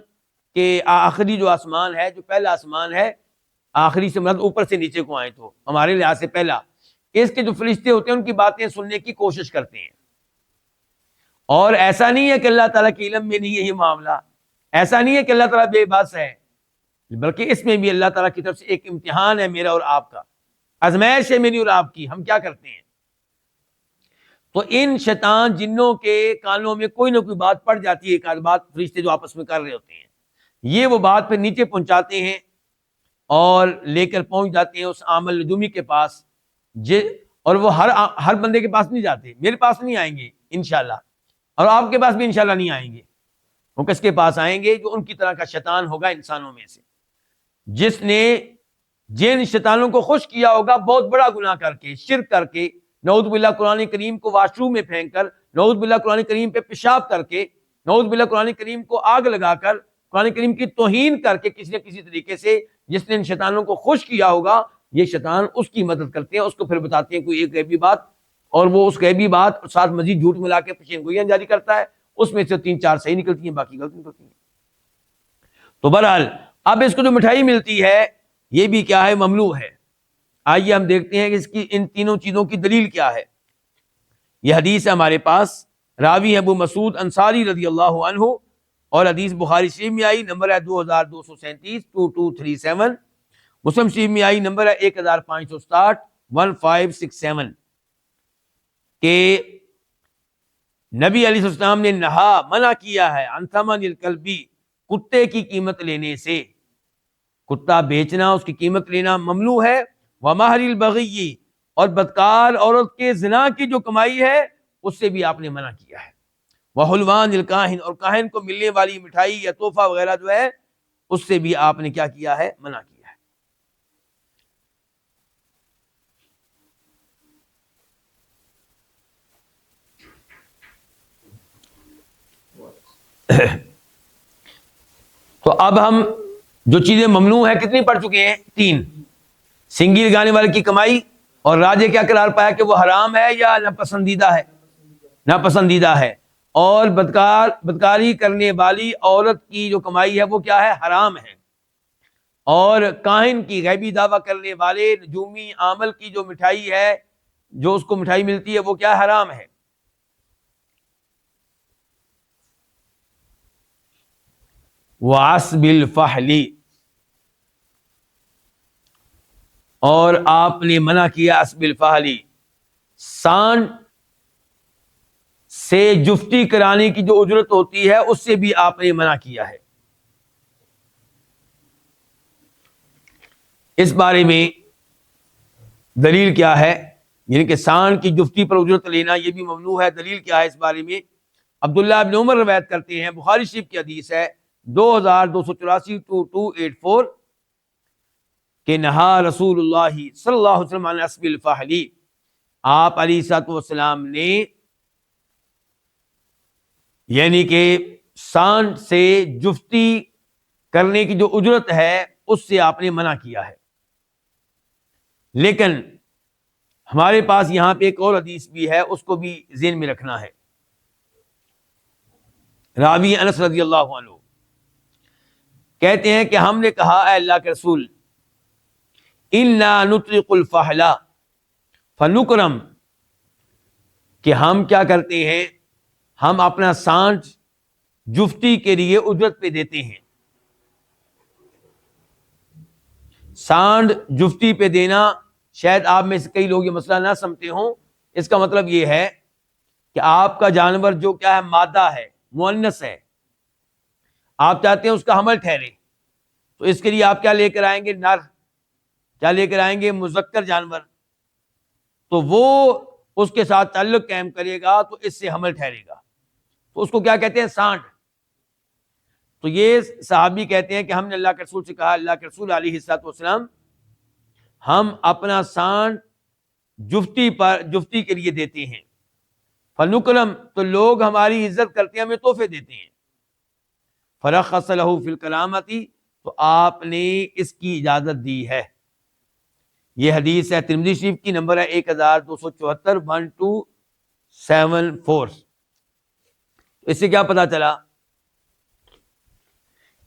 S2: کے آخری جو آسمان ہے، جو پہلا آسمان ہے، آخری سے مراد اوپر سے نیچے کو آئے تو ہمارے لحاظ سے پہلا، اس کے جو فرشتے ہوتے ہیں ان کی باتیں سننے کی کوشش کرتے ہیں۔ اور ایسا نہیں ہے کہ اللہ تعالیٰ کے علم میں نہیں ہے یہ معاملہ، ایسا نہیں ہے کہ اللہ تعالیٰ بے بس ہے، بلکہ اس میں بھی اللہ تعالیٰ کی طرف سے ایک امتحان ہے میرا اور آپ کا، آزمائش ہے میری اور آپ کی، ہم کیا کرتے ہیں۔ تو ان شیطان جنوں کے کانوں میں کوئی نہ کوئی بات پڑ جاتی ہے، ایک آدھ بات فرشتے جو آپس میں کر رہے ہوتے ہیں، یہ وہ بات پھر نیچے پہنچاتے ہیں اور لے کر پہنچ جاتے ہیں اس عامل نجومی کے پاس، اور وہ ہر بندے کے پاس نہیں جاتے، میرے پاس نہیں آئیں گے انشاءاللہ، اور آپ کے پاس بھی انشاءاللہ نہیں آئیں گے۔ وہ کس کے پاس آئیں گے؟ جو ان کی طرح کا شیطان ہوگا انسانوں میں سے، جس نے جن شیطانوں کو خوش کیا ہوگا بہت بڑا گناہ کر کے، شرک کر کے، نعوذ باللہ قرآن کریم کو واش روم میں پھینک کر، نعوذ باللہ قرآن کریم پہ پیشاب کر کے، نعوذ باللہ قرآن کریم کو آگ لگا کر، قرآن کریم کی توہین کر کے، کسی نہ کسی طریقے سے جس نے ان شیطانوں کو خوش کیا ہوگا، یہ شیطان اس کی مدد کرتے ہیں، اس کو پھر بتاتے ہیں کوئی ایک غیبی بات، اور وہ اس غیبی بات اور ساتھ مزید جھوٹ ملا کے پیشین گوئیاں جاری کرتا ہے، اس میں سے 3-4 صحیح نکلتی ہیں، باقی غلط نکلتی ہیں۔ تو بہرحال اب اس کو جو مٹھائی ملتی ہے یہ بھی کیا ہے؟ ممنوع ہے۔ آئیے ہم دیکھتے ہیں کہ اس کی ان تینوں چیزوں کی دلیل کیا ہے. یہ حدیث ہے ہمارے پاس، راوی ہے ابو مسعود انصاری رضی اللہ عنہ، اور حدیث بخاری شریف میں آئی، نمبر ہے 2237 2237، مسلم شریف میں آئی، نمبر ہے 1567 1567، کہ نبی علیہ السلام نے نہا، منع کیا ہے عن ثمن الکلبی، کتے کی قیمت لینے سے. کتا بیچنا، اس کی قیمت لینا ممنوع ہے. ومہر البغی، اور بدکار عورت کے زنا کی جو کمائی ہے اس سے بھی آپ نے منع کیا ہے. وحلوان الکاہن، اور کاہن کو ملنے والی مٹھائی یا تحفہ وغیرہ جو ہے اس سے بھی آپ نے کیا کیا ہے؟ منع کیا ہے. تو اب ہم جو چیزیں ممنوع ہیں کتنی پڑھ چکے ہیں؟ 3. سنگی لگانے والے کی کمائی، اور راجے کیا قرار پایا کہ وہ حرام ہے یا ناپسندیدہ ہے؟ ناپسندیدہ ہے. اور بدکاری کرنے والی عورت کی جو کمائی ہے وہ کیا ہے؟ حرام ہے. اور کاہن کی، غیبی دعویٰ کرنے والے نجومی عامل کی جو مٹھائی ہے، جو اس کو مٹھائی ملتی ہے، وہ کیا حرام ہے. وعصب الفحل، اور آپ نے منع کیا عصب الفحل، سانڈ سے جفتی کرانے کی جو اجرت ہوتی ہے اس سے بھی آپ نے منع کیا ہے. اس بارے میں دلیل کیا ہے؟ یعنی کہ سانڈ کی جفتی پر اجرت لینا یہ بھی ممنوع ہے. دلیل کیا ہے اس بارے میں؟ عبداللہ ابن عمر روایت کرتے ہیں، بخاری شریف کی حدیث ہے 2284 2284، کہ نہا رسول اللہ صلی اللہ علیہ وسلم عن عصب الفحل، آپ علیہ الصلوۃ والسلام نے یعنی کہ سانڈ سے جفتی کرنے کی جو اجرت ہے اس سے آپ نے منع کیا ہے. لیکن ہمارے پاس یہاں پہ ایک اور حدیث بھی ہے، اس کو بھی ذہن میں رکھنا ہے. راوی انس رضی اللہ عنہ کہتے ہیں کہ ہم نے کہا اے اللہ کے رسول، انا نطلق الفحل فنکرم، کہ ہم کیا کرتے ہیں؟ ہم اپنا سانڈ جفتی کے لیے اجرت پہ دیتے ہیں. سانڈ جفتی پہ دینا، شاید آپ میں سے کئی لوگ یہ مسئلہ نہ سمجھتے ہوں. اس کا مطلب یہ ہے کہ آپ کا جانور جو کیا ہے؟ مادہ ہے، مؤنث ہے، آپ چاہتے ہیں اس کا حمل ٹھہرے، تو اس کے لیے آپ کیا لے کر آئیں گے؟ نر. کیا لے کر آئیں گے؟ مذکر جانور. تو وہ اس کے ساتھ تعلق قائم کرے گا تو اس سے حمل ٹھہرے گا، تو اس کو کیا کہتے ہیں؟ سانڈ. تو یہ صحابی کہتے ہیں کہ ہم نے اللہ کے رسول سے کہا، اللہ کے رسول علیہ الصلوۃ والسلام، ہم اپنا سانڈ جفتی کے لیے دیتے ہیں. فنکرم، تو لوگ ہماری عزت کرتے ہیں، ہمیں تحفے دیتے ہیں. فرخص لہ فی الکرامۃ، تو آپ نے اس کی اجازت دی ہے. یہ حدیث ہے ترمذی شریف کی، نمبر ہے 1274 1274. اس سے کیا پتا چلا؟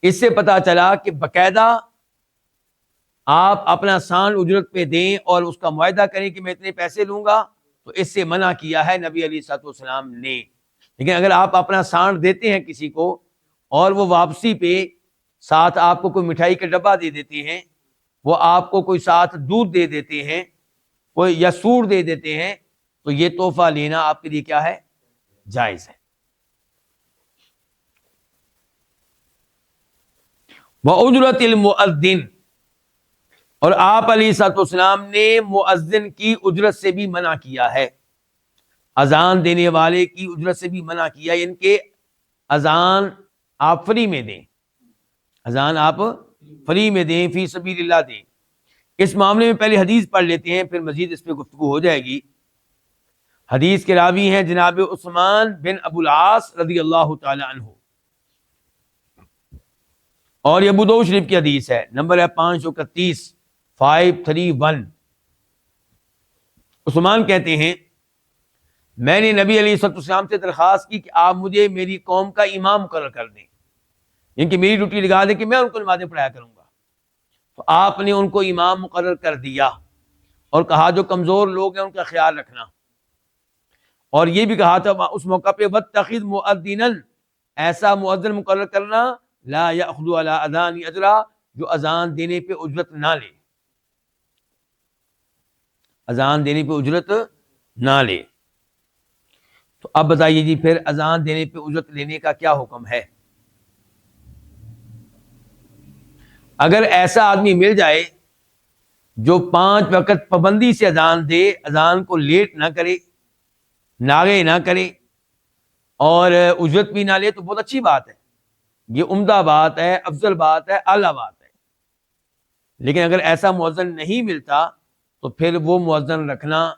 S2: اس سے پتا چلا کہ باقاعدہ آپ اپنا سانڈ اجرت پہ دیں اور اس کا معاہدہ کریں کہ میں اتنے پیسے لوں گا، تو اس سے منع کیا ہے نبی علیہ الصلوۃ والسلام نے. لیکن اگر آپ اپنا سانڈ دیتے ہیں کسی کو اور وہ واپسی پہ ساتھ آپ کو کوئی مٹھائی کا ڈبہ دے دیتے ہیں، وہ آپ کو کوئی ساتھ دودھ دے دیتے ہیں، کوئی یا سوڑ دے دیتے ہیں، تو یہ تحفہ لینا آپ کے لیے کیا ہے؟ جائز ہے. وَأُجْرَةِ الْمُؤَذِّنِ، اور آپ علیہ الصلوۃ والسلام نے مؤذن کی اجرت سے بھی منع کیا ہے. اذان دینے والے کی اجرت سے بھی منع کیا، یعنی کہ اذان آپ فری میں دیں، اذان آپ فری میں دیں، فی سبیل اللہ دیں. اس معاملے میں پہلے حدیث پڑھ لیتے ہیں، پھر مزید اس پہ گفتگو ہو جائے گی. حدیث کے راوی ہیں جناب عثمان بن ابو العاص رضی اللہ تعالی عنہ، اور یہ ابو داؤد شریف کی حدیث ہے، نمبر ہے 531 531. عثمان کہتے ہیں میں نے نبی علیہ الصلوۃ والسلام سے درخواست کی کہ آپ مجھے میری قوم کا امام مقرر کر دیں، یعنی کہ میری ڈیوٹی لگا دیں کہ میں ان کو نمازیں پڑھایا کروں گا. تو آپ نے ان کو امام مقرر کر دیا. اور کہا جو کمزور لوگ ہیں ان کا خیال رکھنا، اور یہ بھی کہا تھا اس موقع پہ واتخذ مؤذنا، ایسا مؤذن مقرر کرنا لا یاخذ علی اذان اجرا، جو اذان دینے پہ اجرت نہ لے، اذان دینے پہ اجرت نہ لے۔ تو اب بتائیے جی پھر اذان دینے پہ اجرت لینے کا کیا حکم ہے؟ اگر ایسا آدمی مل جائے جو 5 وقت پابندی سے اذان دے، اذان کو لیٹ نہ کرے، ناغے نہ کرے، اور اجرت بھی نہ لے، تو بہت اچھی بات ہے، یہ عمدہ بات ہے، افضل بات ہے، اعلیٰ بات ہے۔ لیکن اگر ایسا مؤذن نہیں ملتا تو پھر وہ مؤذن رکھنا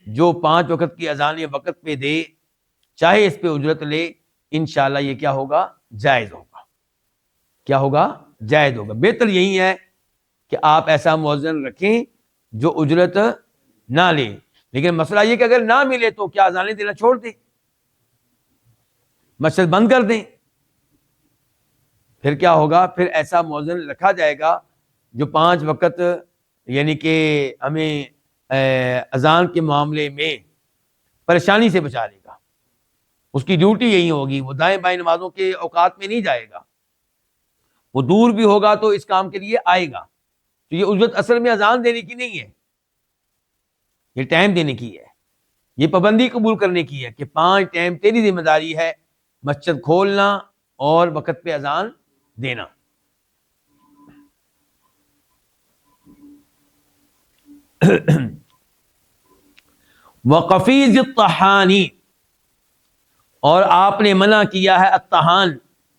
S2: جو 5 وقت کی اذان وقت پہ دے، چاہے اس پہ اجرت لے، انشاءاللہ یہ کیا ہوگا؟ جائز ہوگا۔ کیا ہوگا؟ جائز ہوگا۔ بہتر یہی ہے کہ آپ ایسا مؤذن رکھیں جو اجرت نہ لے۔ لیکن مسئلہ یہ کہ اگر نہ ملے تو کیا اذانیں دینا چھوڑ دیں، مسجد بند کر دیں؟ پھر کیا ہوگا؟ پھر ایسا مؤذن رکھا جائے گا جو 5 وقت یعنی کہ ہمیں اذان کے معاملے میں پریشانی سے بچا لے گا۔ اس کی ڈیوٹی یہی ہوگی، وہ دائیں بائیں نمازوں کے اوقات میں نہیں جائے گا، وہ دور بھی ہوگا تو اس کام کے لیے آئے گا۔ تو یہ اجرت اصل میں اذان دینے کی نہیں ہے، یہ ٹائم دینے کی ہے، یہ پابندی قبول کرنے کی ہے کہ 5 ٹائم تیری ذمہ داری ہے، مسجد کھولنا اور وقت پہ اذان دینا۔ وقفیز الطحانی، اور آپ نے منع کیا ہے الطحان،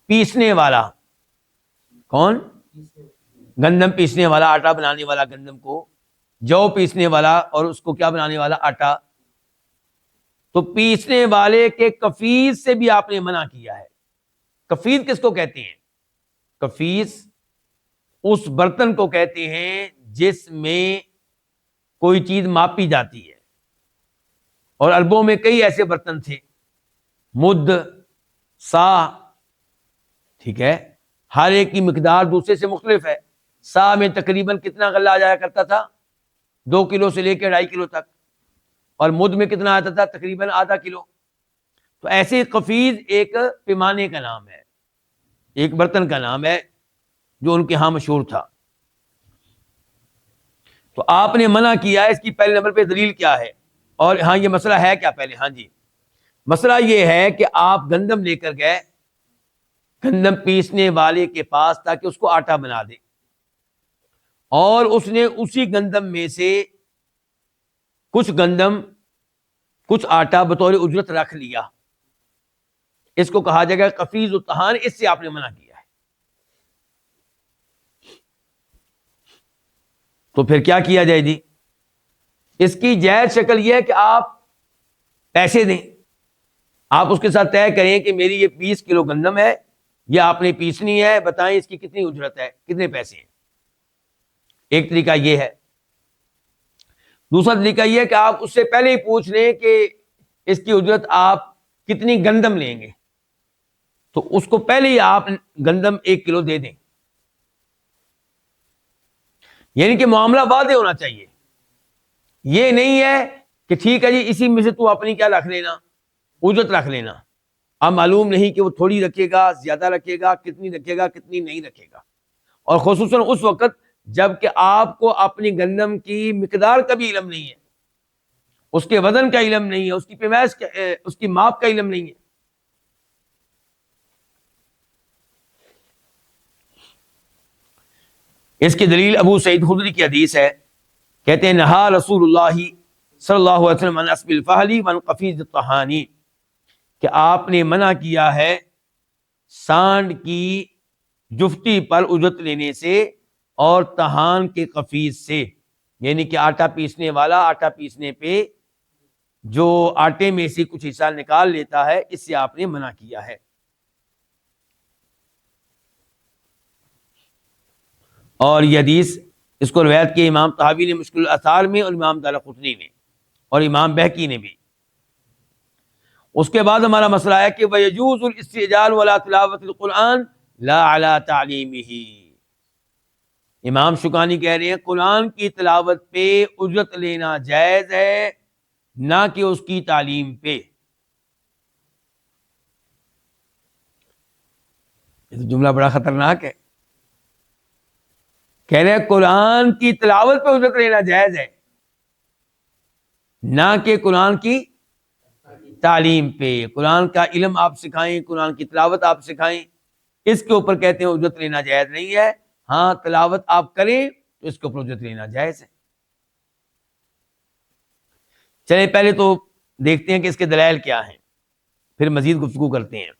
S2: پیسنے والا۔ کون؟ گندم پیسنے والا، آٹا بنانے والا، گندم کو جو پیسنے والا اور اس کو کیا بنانے والا؟ آٹا۔ تو پیسنے والے کے کفیز سے بھی آپ نے منع کیا ہے۔ کفیز کس کو کہتے ہیں؟ کفیز اس برتن کو کہتے ہیں جس میں کوئی چیز ماپی جاتی ہے، اور عربوں میں کئی ایسے برتن تھے، مد، سا، ٹھیک ہے، ہر ایک کی مقدار دوسرے سے مختلف ہے۔ سا میں تقریباً کتنا غلہ آ جایا کرتا تھا؟ 2 کلو سے لے کے 2.5 کلو تک، اور مد میں کتنا آتا تھا؟ تقریباً ½ کلو۔ تو ایسے قفیز ایک پیمانے کا نام ہے، ایک برتن کا نام ہے جو ان کے ہاں مشہور تھا۔ تو آپ نے منع کیا ہے، اس کی پہلے نمبر پہ دلیل کیا ہے؟ اور ہاں یہ مسئلہ ہے کیا پہلے؟ ہاں جی، مسئلہ یہ ہے کہ آپ گندم لے کر گئے گندم پیسنے والے کے پاس تاکہ اس کو آٹا بنا دے، اور اس نے اسی گندم میں سے کچھ گندم کچھ آٹا بطور اجرت رکھ لیا، اس کو کہا جائے گا قفیز الطحان، اس سے آپ نے منع کیا ہے۔ تو پھر کیا کیا جائے جی؟ اس کی جائز شکل یہ ہے کہ آپ پیسے دیں، آپ اس کے ساتھ طے کریں کہ میری یہ 20 کلو گندم ہے، یہ آپ نے پیسنی ہے، بتائیں اس کی کتنی اجرت ہے، کتنے پیسے ہیں۔ ایک طریقہ یہ ہے۔ دوسرا طریقہ یہ ہے کہ آپ اس سے پہلے ہی پوچھ لیں کہ اس کی اجرت آپ کتنی گندم لیں گے، تو اس کو پہلے ہی آپ گندم 1 کلو دے دیں، یعنی کہ معاملہ واضح ہونا چاہیے۔ یہ نہیں ہے کہ ٹھیک ہے جی اسی میں سے تو اپنی کیا رکھ لینا، اجرت رکھ لینا، اب معلوم نہیں کہ وہ تھوڑی رکھے گا، زیادہ رکھے گا، کتنی رکھے گا، کتنی نہیں رکھے گا، اور خصوصاً اس وقت جب کہ آپ کو اپنی گندم کی مقدار کا بھی علم نہیں ہے، اس کے وزن کا علم نہیں ہے، اس کی پیمائش کا، اس کی ماپ کا علم نہیں ہے۔ اس کی دلیل ابو سعید خدری کی حدیث ہے، کہتے ہیں نہا رسول اللہ صلی اللہ علیہ وسلم عن اسب الفحل وعن قفیز الطحانی، کہ آپ نے منع کیا ہے سانڈ کی جفتی پر اجرت لینے سے اور طحان کے قفیز سے، یعنی کہ آٹا پیسنے والا آٹا پیسنے پہ جو آٹے میں سے کچھ حصہ نکال لیتا ہے، اس سے آپ نے منع کیا ہے۔ اور یہ حدیث اس کو روایت کی امام طحاوی نے مشکل الاثار میں، اور امام دارقطنی نے، اور امام بہقی نے بھی۔ اس کے بعد ہمارا مسئلہ ہے کہ وَيَجُوزُ الْإِسْتِعْجَالُ وَلَا تِلَاوَةِ الْقُرْآنِ لَا عَلَى تَعْلِيمِهِ، امام شوکانی کہہ رہے ہیں قرآن کی تلاوت پہ اجرت لینا جائز ہے، نہ کہ اس کی تعلیم پہ۔ یہ تو جملہ بڑا خطرناک ہے، کہہ رہے ہیں قرآن کی تلاوت پہ اجرت لینا جائز ہے، نہ کہ قرآن کی تعلیم پہ۔ قرآن کا علم آپ سکھائیں، قرآن کی تلاوت آپ سکھائیں، اس کے اوپر کہتے ہیں اجرت لینا جائز نہیں ہے۔ ہاں تلاوت آپ کریں تو اس کے اوپر اجرت لینا جائز ہے۔ چلیں پہلے تو دیکھتے ہیں کہ اس کے دلائل کیا ہیں، پھر مزید گفتگو کرتے ہیں۔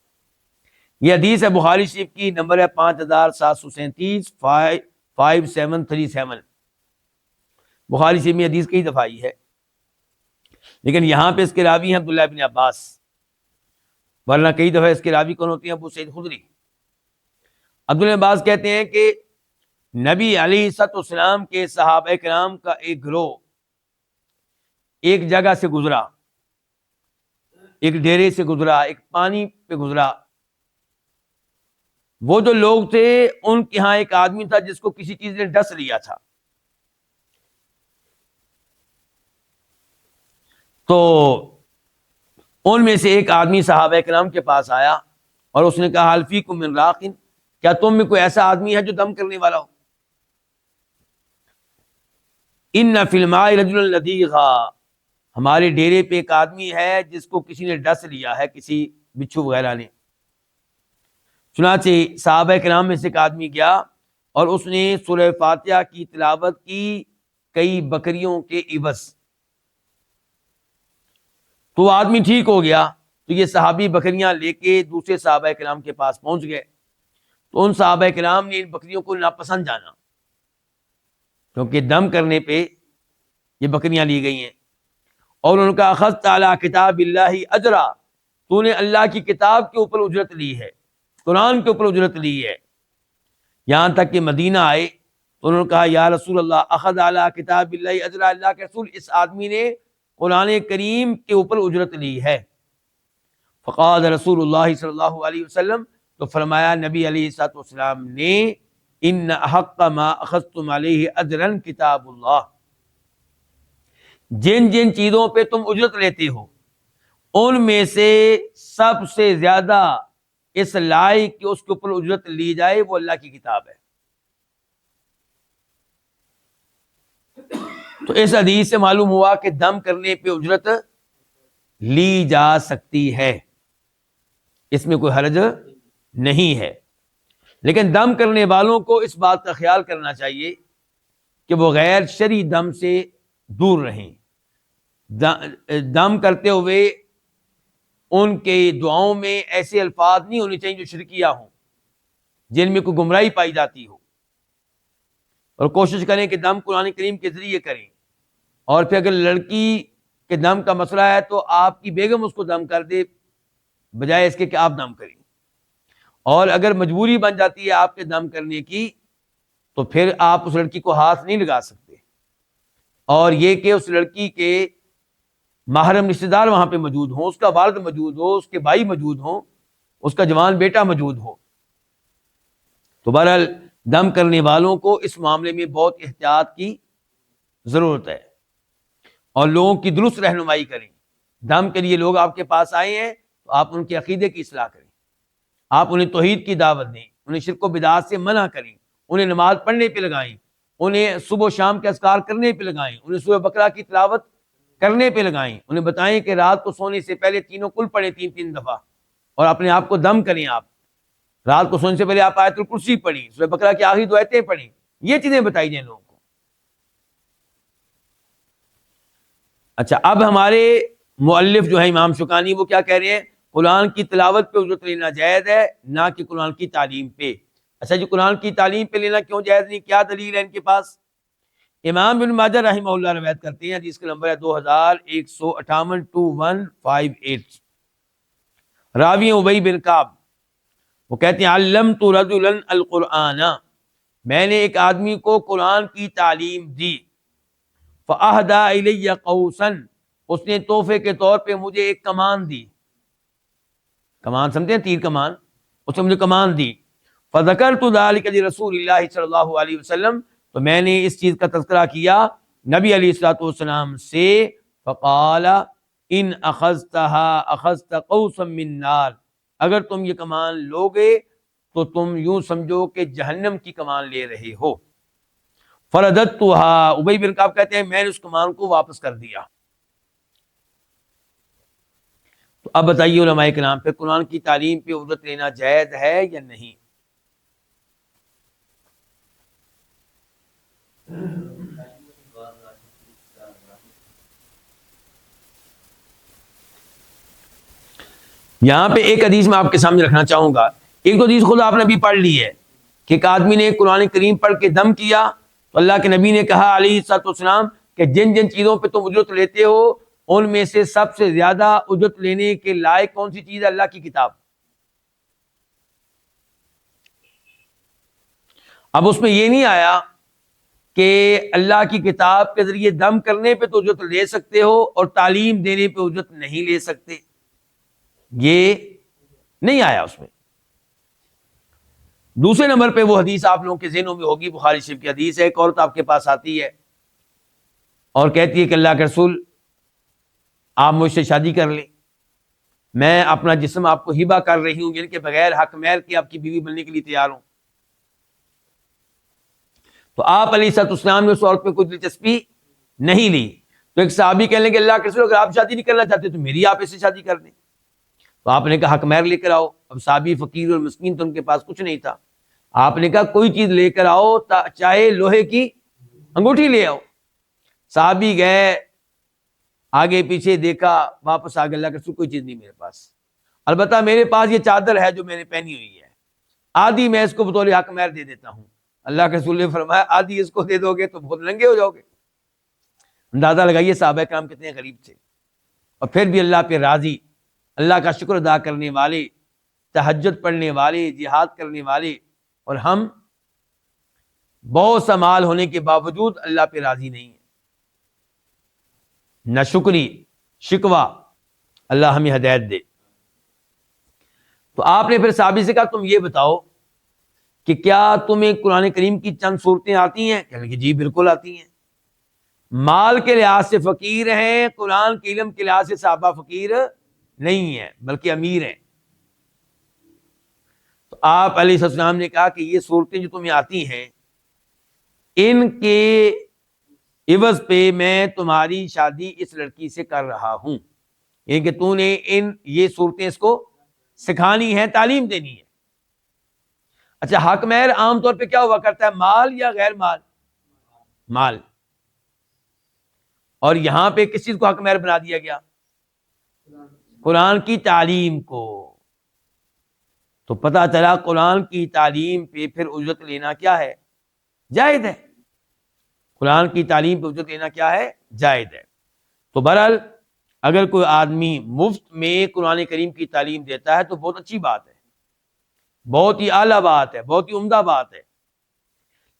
S2: یہ حدیث ہے بخاری شریف کی، نمبر ہے 5737 5737۔ بخاری شریف میں حدیث کئی دفعہ آئی ہے، لیکن یہاں پہ اس کے راوی ہیں عبداللہ بن عباس، ورنہ کئی دفعہ اس کے راوی کون ہوتے ہیں؟ ابو سعید خدری۔ عبداللہ بن عباس کہتے ہیں کہ نبی علیہ الصلوۃ والسلام کے صحابہ کرام کا ایک گروہ ایک جگہ سے گزرا، ایک ڈیرے سے گزرا، ایک پانی پہ گزرا۔ وہ جو لوگ تھے ان کے ہاں ایک آدمی تھا جس کو کسی چیز نے ڈس لیا تھا، تو ان میں سے ایک آدمی صحابہ کرام کے پاس آیا اور اس نے کہا حل فیکم من راق، کیا تم میں کوئی ایسا آدمی ہے جو دم کرنے والا ہو؟ ان فی الماء رجلا لدیغا، ہمارے ڈیرے پہ ایک آدمی ہے جس کو کسی نے ڈس لیا ہے، کسی بچھو وغیرہ نے۔ چنانچہ صحابہ کرام میں سے ایک آدمی گیا اور اس نے سورہ فاتحہ کی تلاوت کی کئی بکریوں کے عوض، تو وہ آدمی ٹھیک ہو گیا۔ تو یہ صحابی بکریاں لے کے دوسرے صحابہ کرام کے پاس پہنچ گئے، تو ان صحابہ کرام نے ان بکریوں کو ناپسند جانا، کیونکہ دم کرنے پہ یہ بکریاں لی گئی ہیں، اور ان کا اخذت علی کتاب اللہ اجرا، تو نے اللہ کی کتاب کے اوپر اجرت لی ہے، قرآن کے اوپر اجرت لی ہے۔ یہاں تک کہ مدینہ آئے تو انہوں نے کہا یا رسول اللہ اخذ علی کتاب اللہ اجرا، اللہ کے رسول اس آدمی نے قرآن کریم کے اوپر اجرت لی ہے۔ فقال رسول اللہ صلی اللہ علیہ وسلم، تو فرمایا نبی علیہ الصلوۃ والسلام نے ان احق ما اخذتم علیہ اجرا کتاب اللہ، جن جن چیزوں پہ تم اجرت لیتے ہو ان میں سے سب سے زیادہ اس لائق کہ اس کے اوپر اجرت لی جائے وہ اللہ کی کتاب ہے۔ تو اس حدیث سے معلوم ہوا کہ دم کرنے پہ اجرت لی جا سکتی ہے، اس میں کوئی حرج نہیں ہے، لیکن دم کرنے والوں کو اس بات کا خیال کرنا چاہیے کہ وہ غیر شرعی دم سے دور رہیں۔ دم کرتے ہوئے ان کے دعاؤں میں ایسے الفاظ نہیں ہونے چاہیے جو شرکیہ ہوں، جن میں کوئی گمراہی پائی جاتی ہو، اور کوشش کریں کہ دم قرآن کریم کے ذریعے کریں۔ اور پھر اگر لڑکی کے دم کا مسئلہ ہے تو آپ کی بیگم اس کو دم کر دے بجائے اس کے کہ آپ دم کریں، اور اگر مجبوری بن جاتی ہے آپ کے دم کرنے کی تو پھر آپ اس لڑکی کو ہاتھ نہیں لگا سکتے۔ اور یہ کہ اس لڑکی کے محرم رشتہ دار وہاں پہ موجود ہوں، اس کا والد موجود ہو، اس کے بھائی موجود ہوں، اس کا جوان بیٹا موجود ہو۔ تو بہرحال دم کرنے والوں کو اس معاملے میں بہت احتیاط کی ضرورت ہے، اور لوگوں کی درست رہنمائی کریں۔ دم کے لیے لوگ آپ کے پاس آئے ہیں تو آپ ان کے عقیدے کی اصلاح کریں، آپ انہیں توحید کی دعوت دیں، انہیں شرک و بدعات سے منع کریں، انہیں نماز پڑھنے پہ لگائیں، انہیں صبح و شام کے اذکار کرنے پہ لگائیں، انہیں سورہ بقرہ کی تلاوت کرنے پہ لگائیں، انہیں بتائیں کہ رات کو سونے سے پہلے تینوں کل پڑھیں 3 دفعہ، اور اپنے آپ کو دم کریں۔ آپ رات کو سونے سے پہلے آپ آیت الکرسی پڑھیں، سورہ بقرہ کی آخری 2 آیتیں پڑھیں، یہ چیزیں بتائی جائیں لوگوں کو۔ اچھا، اب ہمارے مؤلف جو ہے امام شوکانی وہ کیا کہہ رہے ہیں؟ قرآن کی تلاوت پہ اجرت لینا جائز ہے، نہ کہ قرآن کی تعلیم پہ۔ اچھا جی، قرآن کی تعلیم پہ لینا کیوں جائز نہیں؟ کیا دلیل ہے ان کے پاس؟ امام بن ماجہ رحمہ اللہ روایت کرتے ہیں، جس کا نمبر ہے 2158 2158، راوی ابی بن کعب، وہ کہتے ہیں علمت رجلا القرآن، میں نے ایک آدمی کو قرآن کی تعلیم دی، فاہدی الی قوسا، اس نے تحفے کے طور پہ مجھے ایک کمان دی، کمان سمجھتے ہیں؟ تیر کمان، اس نے مجھے کمان دی۔ فذکرت ذلک لرسول اللہ صلی اللہ علیہ وسلم، تو میں نے اس چیز کا تذکرہ کیا نبی علیہ الصلوۃ والسلام سے، فقال ان اخذتها اخذت قوسا من نار، اگر تم یہ کمان لوگے تو تم یوں سمجھو کہ جہنم کی کمان لے رہے ہو۔ فرددتها، ابی بن کعب کہتے ہیں میں نے اس کمان کو واپس کر دیا۔ تو اب بتائیے علماء کرام، پھر قرآن کی تعلیم پہ اجرت لینا جائز ہے یا نہیں؟ یہاں پہ ایک حدیث میں آپ کے سامنے رکھنا چاہوں گا، ایک تو حدیث خود آپ نے بھی پڑھ لی ہے کہ ایک آدمی نے قرآن کریم پڑھ کے دم کیا تو اللہ کے نبی نے کہا علیہ الصلوۃ والسلام کہ جن جن چیزوں پہ تم اجرت لیتے ہو ان میں سے سب سے زیادہ اجرت لینے کے لائق کون سی چیز ہے؟ اللہ کی کتاب۔ اب اس میں یہ نہیں آیا کہ اللہ کی کتاب کے ذریعے دم کرنے پہ تو اجرت لے سکتے ہو اور تعلیم دینے پہ اجرت نہیں لے سکتے، یہ نہیں آیا اس میں۔ دوسرے نمبر پہ وہ حدیث آپ لوگوں کے ذہنوں میں ہوگی، بخاری شریف کی حدیث ہے، ایک عورت آپ کے پاس آتی ہے اور کہتی ہے کہ اللہ کے رسول آپ مجھ سے شادی کر لیں، میں اپنا جسم آپ کو ہبہ کر رہی ہوں، یعنی کہ بغیر حق مہر کے آپ کی بیوی بننے کے لیے تیار ہوں۔ تو آپ علیہ الصلوۃ والسلام نے اس عورت پہ کوئی دلچسپی نہیں لی۔ تو ایک صحابی کہنے کہ اللہ کے رسول اگر آپ شادی نہیں کرنا چاہتے تو میری آپ ایسے شادی کر دیں۔ تو آپ نے کہا حق مہر لے کر آؤ۔ اب صحابی فقیر اور مسکین تو ان کے پاس کچھ نہیں تھا، آپ نے کہا کوئی چیز لے کر آؤ، چاہے لوہے کی انگوٹھی لے آؤ۔ صحابی گئے، آگے پیچھے دیکھا، واپس آ گئے، اللہ کے رسول کوئی چیز نہیں میرے پاس، البتہ میرے پاس یہ چادر ہے جو میں نے پہنی ہوئی ہے، آدھی میں اس کو بطور حق مہر دے دیتا ہوں۔ اللہ کے رسول نے فرمایا آدھی اس کو دے دو گے تو بہت ننگے ہو جاؤ گے۔ اندازہ لگائیے صحابہ کرام کتنے غریب تھے، اور پھر بھی اللہ پہ راضی، اللہ کا شکر ادا کرنے والے، تہجد پڑھنے والے، جہاد کرنے والے، اور ہم بہت سا مال ہونے کے باوجود اللہ پہ راضی نہیں ہے، نہ شکری شکوہ۔ اللہ ہمیں ہدایت دے۔ تو آپ نے پھر صحابی سے کہا تم یہ بتاؤ کہ کیا تمہیں قرآن کریم کی چند صورتیں آتی ہیں؟ کہنے لگے جی بالکل آتی ہیں۔ مال کے لحاظ سے فقیر ہیں، قرآن کے علم کے لحاظ سے صحابہ فقیر نہیں ہیں بلکہ امیر ہیں۔ تو آپ علیہ السلام نے کہا کہ یہ صورتیں جو تمہیں آتی ہیں ان کے عوض پہ میں تمہاری شادی اس لڑکی سے کر رہا ہوں، یعنی کہ تو نے یہ صورتیں اس کو سکھانی ہے، تعلیم دینی ہے۔ اچھا حق مہر عام طور پہ کیا ہوا کرتا ہے، مال یا غیر مال؟ مال۔ اور یہاں پہ کس چیز کو حق مہر بنا دیا گیا؟ قرآن کی تعلیم کو۔ تو پتہ چلا قرآن کی تعلیم پہ پھر اجرت لینا کیا ہے؟ جائز ہے۔ قرآن کی تعلیم پہ اجرت لینا کیا ہے؟ جائز ہے۔ تو بہرحال اگر کوئی آدمی مفت میں قرآن کریم کی تعلیم دیتا ہے تو بہت اچھی بات ہے، بہت ہی اعلیٰ بات ہے، بہت ہی عمدہ بات ہے،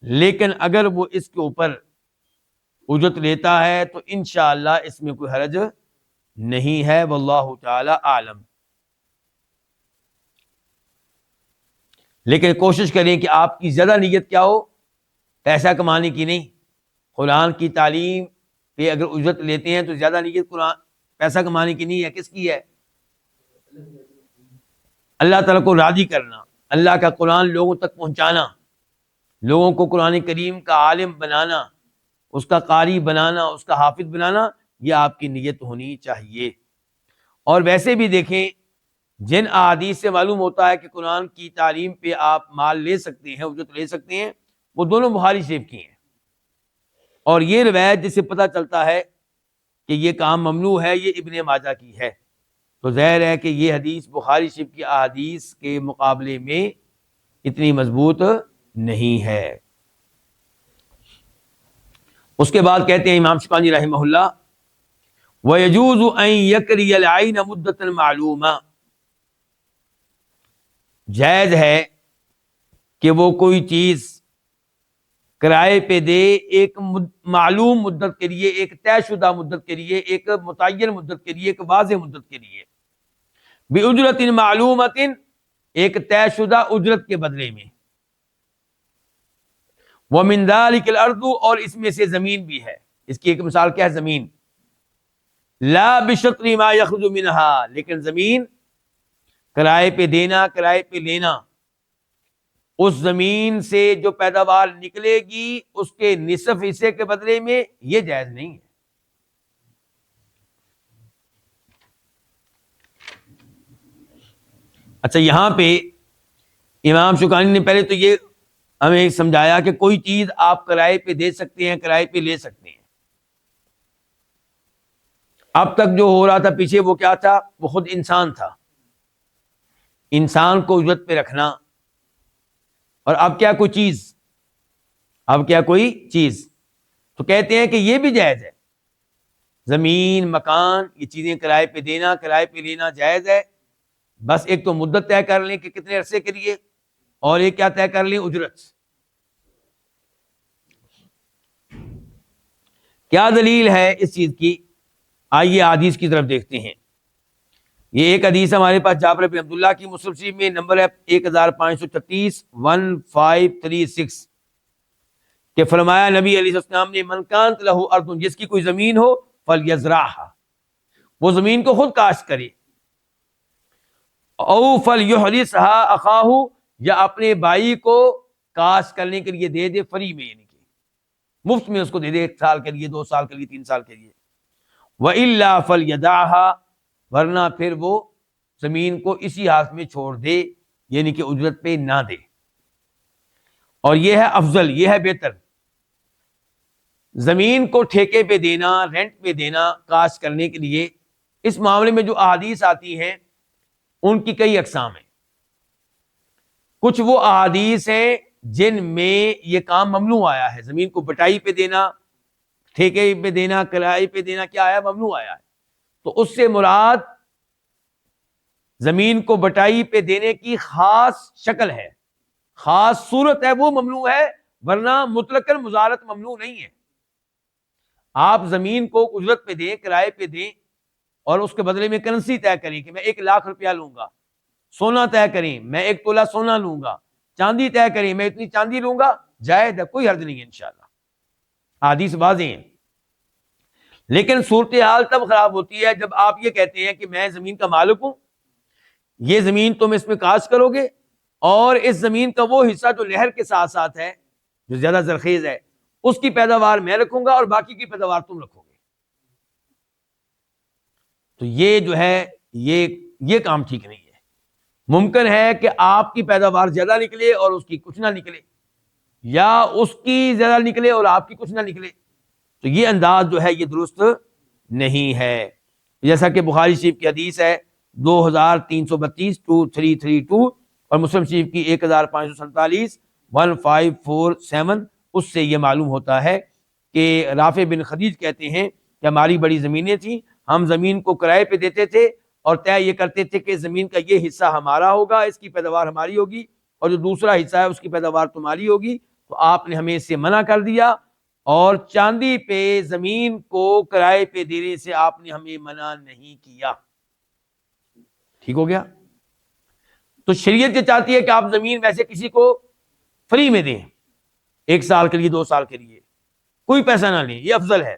S2: لیکن اگر وہ اس کے اوپر اجرت لیتا ہے تو انشاءاللہ اس میں کوئی حرج نہیں ہے، واللہ تعالی عالم۔ لیکن کوشش کریں کہ آپ کی زیادہ نیت کیا ہو، پیسہ کمانے کی نہیں۔ قرآن کی تعلیم پہ اگر اجرت لیتے ہیں تو زیادہ نیت قرآن پیسہ کمانے کی نہیں ہے، کس کی ہے؟ اللہ تعالیٰ کو راضی کرنا، اللہ کا قرآن لوگوں تک پہنچانا، لوگوں کو قرآن کریم کا عالم بنانا، اس کا قاری بنانا، اس کا حافظ بنانا، یہ آپ کی نیت ہونی چاہیے۔ اور ویسے بھی دیکھیں جن احادیث سے معلوم ہوتا ہے کہ قرآن کی تعلیم پہ آپ مال لے سکتے ہیں، اجرت لے سکتے ہیں، وہ دونوں بخاری شریف کی ہیں، اور یہ روایت جس سے پتہ چلتا ہے کہ یہ کام ممنوع ہے یہ ابن ماجہ کی ہے، تو ظاہر ہے کہ یہ حدیث بخاری شریف کی احادیث کے مقابلے میں اتنی مضبوط نہیں ہے۔ اس کے بعد کہتے ہیں امام شوکانی رحمہ اللہ وَيَجُوزُ أَن يَكْرِيَ الْعَيْنَ مُدَّةً مَعْلُومًا، جائز ہے کہ وہ کوئی چیز کرائے پہ دے ایک معلوم مدت کے لیے، ایک طے شدہ مدت کے لیے، ایک متعین مدت کے لیے، ایک واضح مدت کے لیے، بِأُجْرَةٍ مَعْلُومَةٍ، ایک طے شدہ اجرت کے بدلے میں، وَمِن ذَلِكَ الْأَرْضُ، اور اس میں سے زمین بھی ہے. اس کی ایک مثال کیا ہے؟ زمین. لا بشطر ما يخرج منها، لیکن زمین کرائے پہ دینا، کرائے پہ لینا، اس زمین سے جو پیداوار نکلے گی اس کے نصف حصے کے بدلے میں یہ جائز نہیں ہے. اچھا، یہاں پہ امام شوکانی نے پہلے تو یہ ہمیں سمجھایا کہ کوئی چیز آپ کرائے پہ دے سکتے ہیں، کرائے پہ لے سکتے ہیں. اب تک جو ہو رہا تھا پیچھے وہ کیا تھا؟ وہ خود انسان تھا، انسان کو اجرت پہ رکھنا. اور اب کیا کوئی چیز، اب کیا کوئی چیز، تو کہتے ہیں کہ یہ بھی جائز ہے. زمین، مکان، یہ چیزیں کرائے پہ دینا، کرائے پہ لینا جائز ہے. بس ایک تو مدت طے کر لیں کہ کتنے عرصے کے لیے، اور یہ کیا طے کر لیں؟ اجرت. کیا دلیل ہے اس چیز کی؟ آئیے حدیث کی طرف دیکھتے ہیں. یہ ایک حدیث ہمارے پاس جابر بن عبداللہ کی، مسلم شریف میں نمبر ہے 1536 1536، کہ فرمایا نبی علیہ السلام نے من کانت لہ ارض، جس کی کوئی زمین ہو فلیزرعھا، وہ زمین کو خود کاشت کرے. او فلیحرثھا اخاہ، یا اپنے بھائی کو کاشت کرنے کے لیے دے دے فری میں، یعنی کہ مفت میں اس کو دے دے، 1 سال کے لیے، 2 سال کے لیے، 3 سال کے لیے. وَإِلَّا فَلْيَدَعْهَا، ورنہ پھر وہ زمین کو اسی ہاتھ میں چھوڑ دے، یعنی کہ اجرت پہ نہ دے. اور یہ ہے افضل، یہ ہے بہتر. زمین کو ٹھیکے پہ دینا، رینٹ پہ دینا کاشت کرنے کے لیے، اس معاملے میں جو احادیث آتی ہیں ان کی کئی اقسام ہیں. کچھ وہ احادیث ہیں جن میں یہ کام ممنوع آیا ہے، زمین کو بٹائی پہ دینا، ٹھیکے پہ دینا، کرائے پہ دینا کیا آیا؟ ممنوع آیا ہے. تو اس سے مراد زمین کو بٹائی پہ دینے کی خاص شکل ہے، خاص صورت ہے، وہ ممنوع ہے، ورنہ مطلقاً مزارت ممنوع نہیں ہے. آپ زمین کو اجرت پہ دیں، کرائے پہ دیں، اور اس کے بدلے میں کرنسی طے کریں کہ میں 1,00,000 روپیہ لوں گا، سونا طے کریں میں 1 تولہ سونا لوں گا، چاندی طے کریں میں اتنی چاندی لوں گا، جائز ہے، کوئی حرج نہیں ہے انشاءاللہ، حدیث واضح ہیں. لیکن صورتحال تب خراب ہوتی ہے جب آپ یہ کہتے ہیں کہ میں زمین کا مالک ہوں، یہ زمین تم اس میں کاشت کرو گے، اور اس زمین کا وہ حصہ جو نہر کے ساتھ ساتھ ہے، جو زیادہ زرخیز ہے، اس کی پیداوار میں رکھوں گا اور باقی کی پیداوار تم رکھو گے. تو یہ جو ہے یہ کام ٹھیک نہیں ہے. ممکن ہے کہ آپ کی پیداوار زیادہ نکلے اور اس کی کچھ نہ نکلے، یا اس کی زیادہ نکلے اور آپ کی کچھ نہ نکلے. تو یہ انداز جو ہے یہ درست نہیں ہے. جیسا کہ بخاری شریف کی حدیث ہے 2332 2332، اور مسلم شریف کی 1547 1547، اس سے یہ معلوم ہوتا ہے کہ رافع بن خدیج کہتے ہیں کہ ہماری بڑی زمینیں تھیں، ہم زمین کو کرائے پہ دیتے تھے اور طے یہ کرتے تھے کہ زمین کا یہ حصہ ہمارا ہوگا، اس کی پیداوار ہماری ہوگی، اور جو دوسرا حصہ ہے اس کی پیداوار تمہاری ہوگی. تو آپ نے ہمیں اس سے منع کر دیا، اور چاندی پہ زمین کو کرائے پہ دینے سے آپ نے ہمیں منع نہیں کیا. ٹھیک ہو گیا؟ تو شریعت یہ چاہتی ہے کہ آپ زمین ویسے کسی کو فری میں دیں، 1 سال کے لیے، 2 سال کے لیے، کوئی پیسہ نہ لیں، یہ افضل ہے.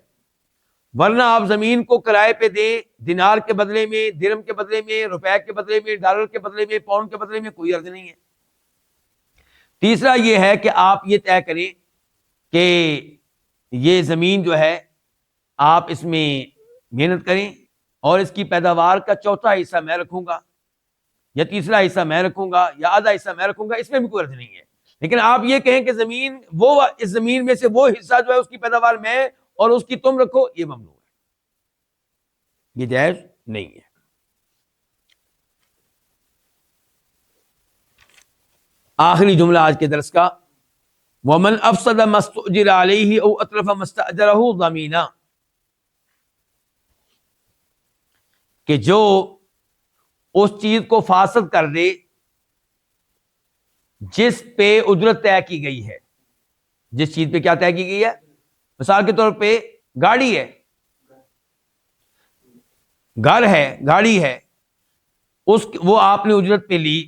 S2: ورنہ آپ زمین کو کرائے پہ دیں، دینار کے بدلے میں، درہم کے بدلے میں، روپے کے بدلے میں، ڈالر کے بدلے میں، پاؤنڈ کے بدلے میں، کوئی عرض نہیں ہے. تیسرا یہ ہے کہ آپ یہ طے کریں کہ یہ زمین جو ہے آپ اس میں محنت کریں، اور اس کی پیداوار کا 4تھا حصہ میں رکھوں گا، یا تیسرا حصہ میں رکھوں گا، یا آدھا حصہ میں رکھوں گا، اس میں بھی کوئی عرض نہیں ہے. لیکن آپ یہ کہیں کہ زمین وہ اس زمین میں سے وہ حصہ جو ہے اس کی پیداوار میں اور اس کی تم رکھو، یہ ممنوع ہے، یہ جائز نہیں ہے. آخری جملہ آج کے درس کا، وَمَنْ أَفْسَدَ مَا اسْتُؤْجِرَ عَلَيْهِ أَوْ أَتْلَفَ مَا اسْتَأْجَرَهُ ضَمِينًا، کہ جو اس چیز کو فاسد کر دے جس پہ اجرت طے کی گئی ہے. جس چیز پہ کیا طے کی گئی ہے؟ مثال کے طور پہ گاڑی ہے، گھر ہے، گاڑی ہے، وہ آپ نے اجرت پہ لی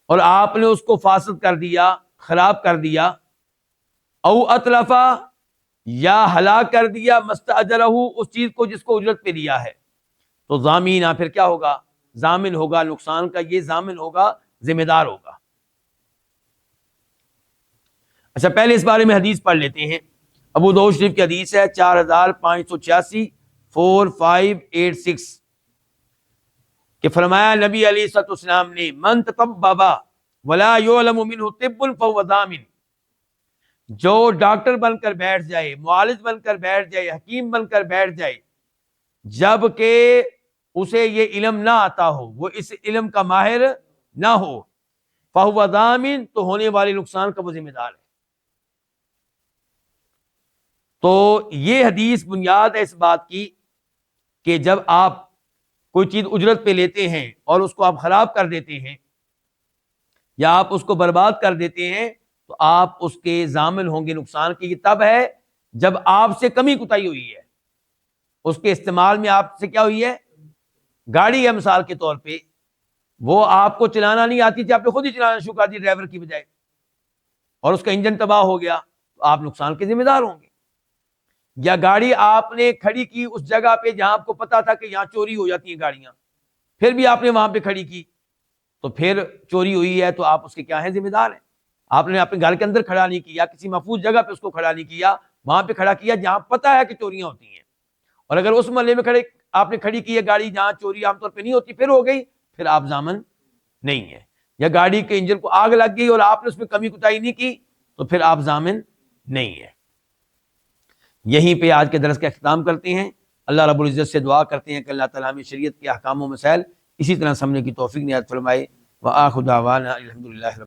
S2: اور آپ نے اس کو فاسد کر دیا، خراب کر دیا، او اتلفا یا ہلاک کر دیا مستاجرہ اس چیز کو جس کو اجرت پہ لیا ہے تو ضامینہ پھر کیا ہوگا؟ ضامن ہوگا نقصان کا، یہ ضامن ہوگا، ذمہ دار ہوگا۔ اچھا پہلے اس بارے میں حدیث پڑھ لیتے ہیں۔ ابو داؤد شریف کی حدیث ہے 4586 4586 کہ فرمایا نبی علیہ الصلوۃ والسلام نے من تطبب ولا یعلم منہ طب فهو ضامن، جو ڈاکٹر بن کر بیٹھ جائے، معالج بن کر بیٹھ جائے، حکیم بن کر بیٹھ جائے جب کہ اسے یہ علم نہ آتا ہو، وہ اس علم کا ماہر نہ ہو، فهو ضامن تو ہونے والے نقصان کا وہ ذمہ دار ہے۔ تو یہ حدیث بنیاد ہے اس بات کی کہ جب آپ کوئی چیز اجرت پہ لیتے ہیں اور اس کو آپ خراب کر دیتے ہیں یا آپ اس کو برباد کر دیتے ہیں تو آپ اس کے ضامن ہوں گے نقصان کی۔ یہ تب ہے جب آپ سے کمی کوتاہی ہوئی ہے، اس کے استعمال میں آپ سے کیا ہوئی ہے؟ گاڑی ہے مثال کے طور پہ، وہ آپ کو چلانا نہیں آتی تھی، آپ نے خود ہی چلانا شروع کر دی ڈرائیور کی بجائے، اور اس کا انجن تباہ ہو گیا تو آپ نقصان کے ذمہ دار ہوں گے۔ یا گاڑی آپ نے کھڑی کی اس جگہ پہ جہاں آپ کو پتا تھا کہ یہاں چوری ہو جاتی ہیں گاڑیاں، پھر بھی آپ نے وہاں پہ کھڑی کی تو پھر چوری ہوئی ہے تو آپ اس کے کیا ہیں؟ ذمہ دار ہیں۔ آپ نے اپنے گھر کے اندر کھڑا نہیں کیا، کسی محفوظ جگہ پہ اس کو کھڑا نہیں کیا، وہاں پہ کھڑا کیا جہاں پتا ہے کہ چوریاں ہوتی ہیں، اور اگر اس محلے میں آپ نے کھڑی کی ہے گاڑی جہاں چوری عام طور پہ نہیں ہوتی، پھر ہو گئی، پھر آپ ضامن نہیں ہے۔ یا گاڑی کے انجن کو آگ لگ گئی اور آپ نے اس میں کمی کوتاہی نہیں کی تو پھر آپ ضامن نہیں ہے۔ یہیں پہ آج کے درس کا اختتام کرتے ہیں۔ اللہ رب العزت سے دعا کرتے ہیں کہ اللہ تعالیٰ ہمیں شریعت کے احکام و مسائل اسی طرح سمجھنے کی توفیق عنایت فرمائے۔ وآخر دعوانا الحمدللہ۔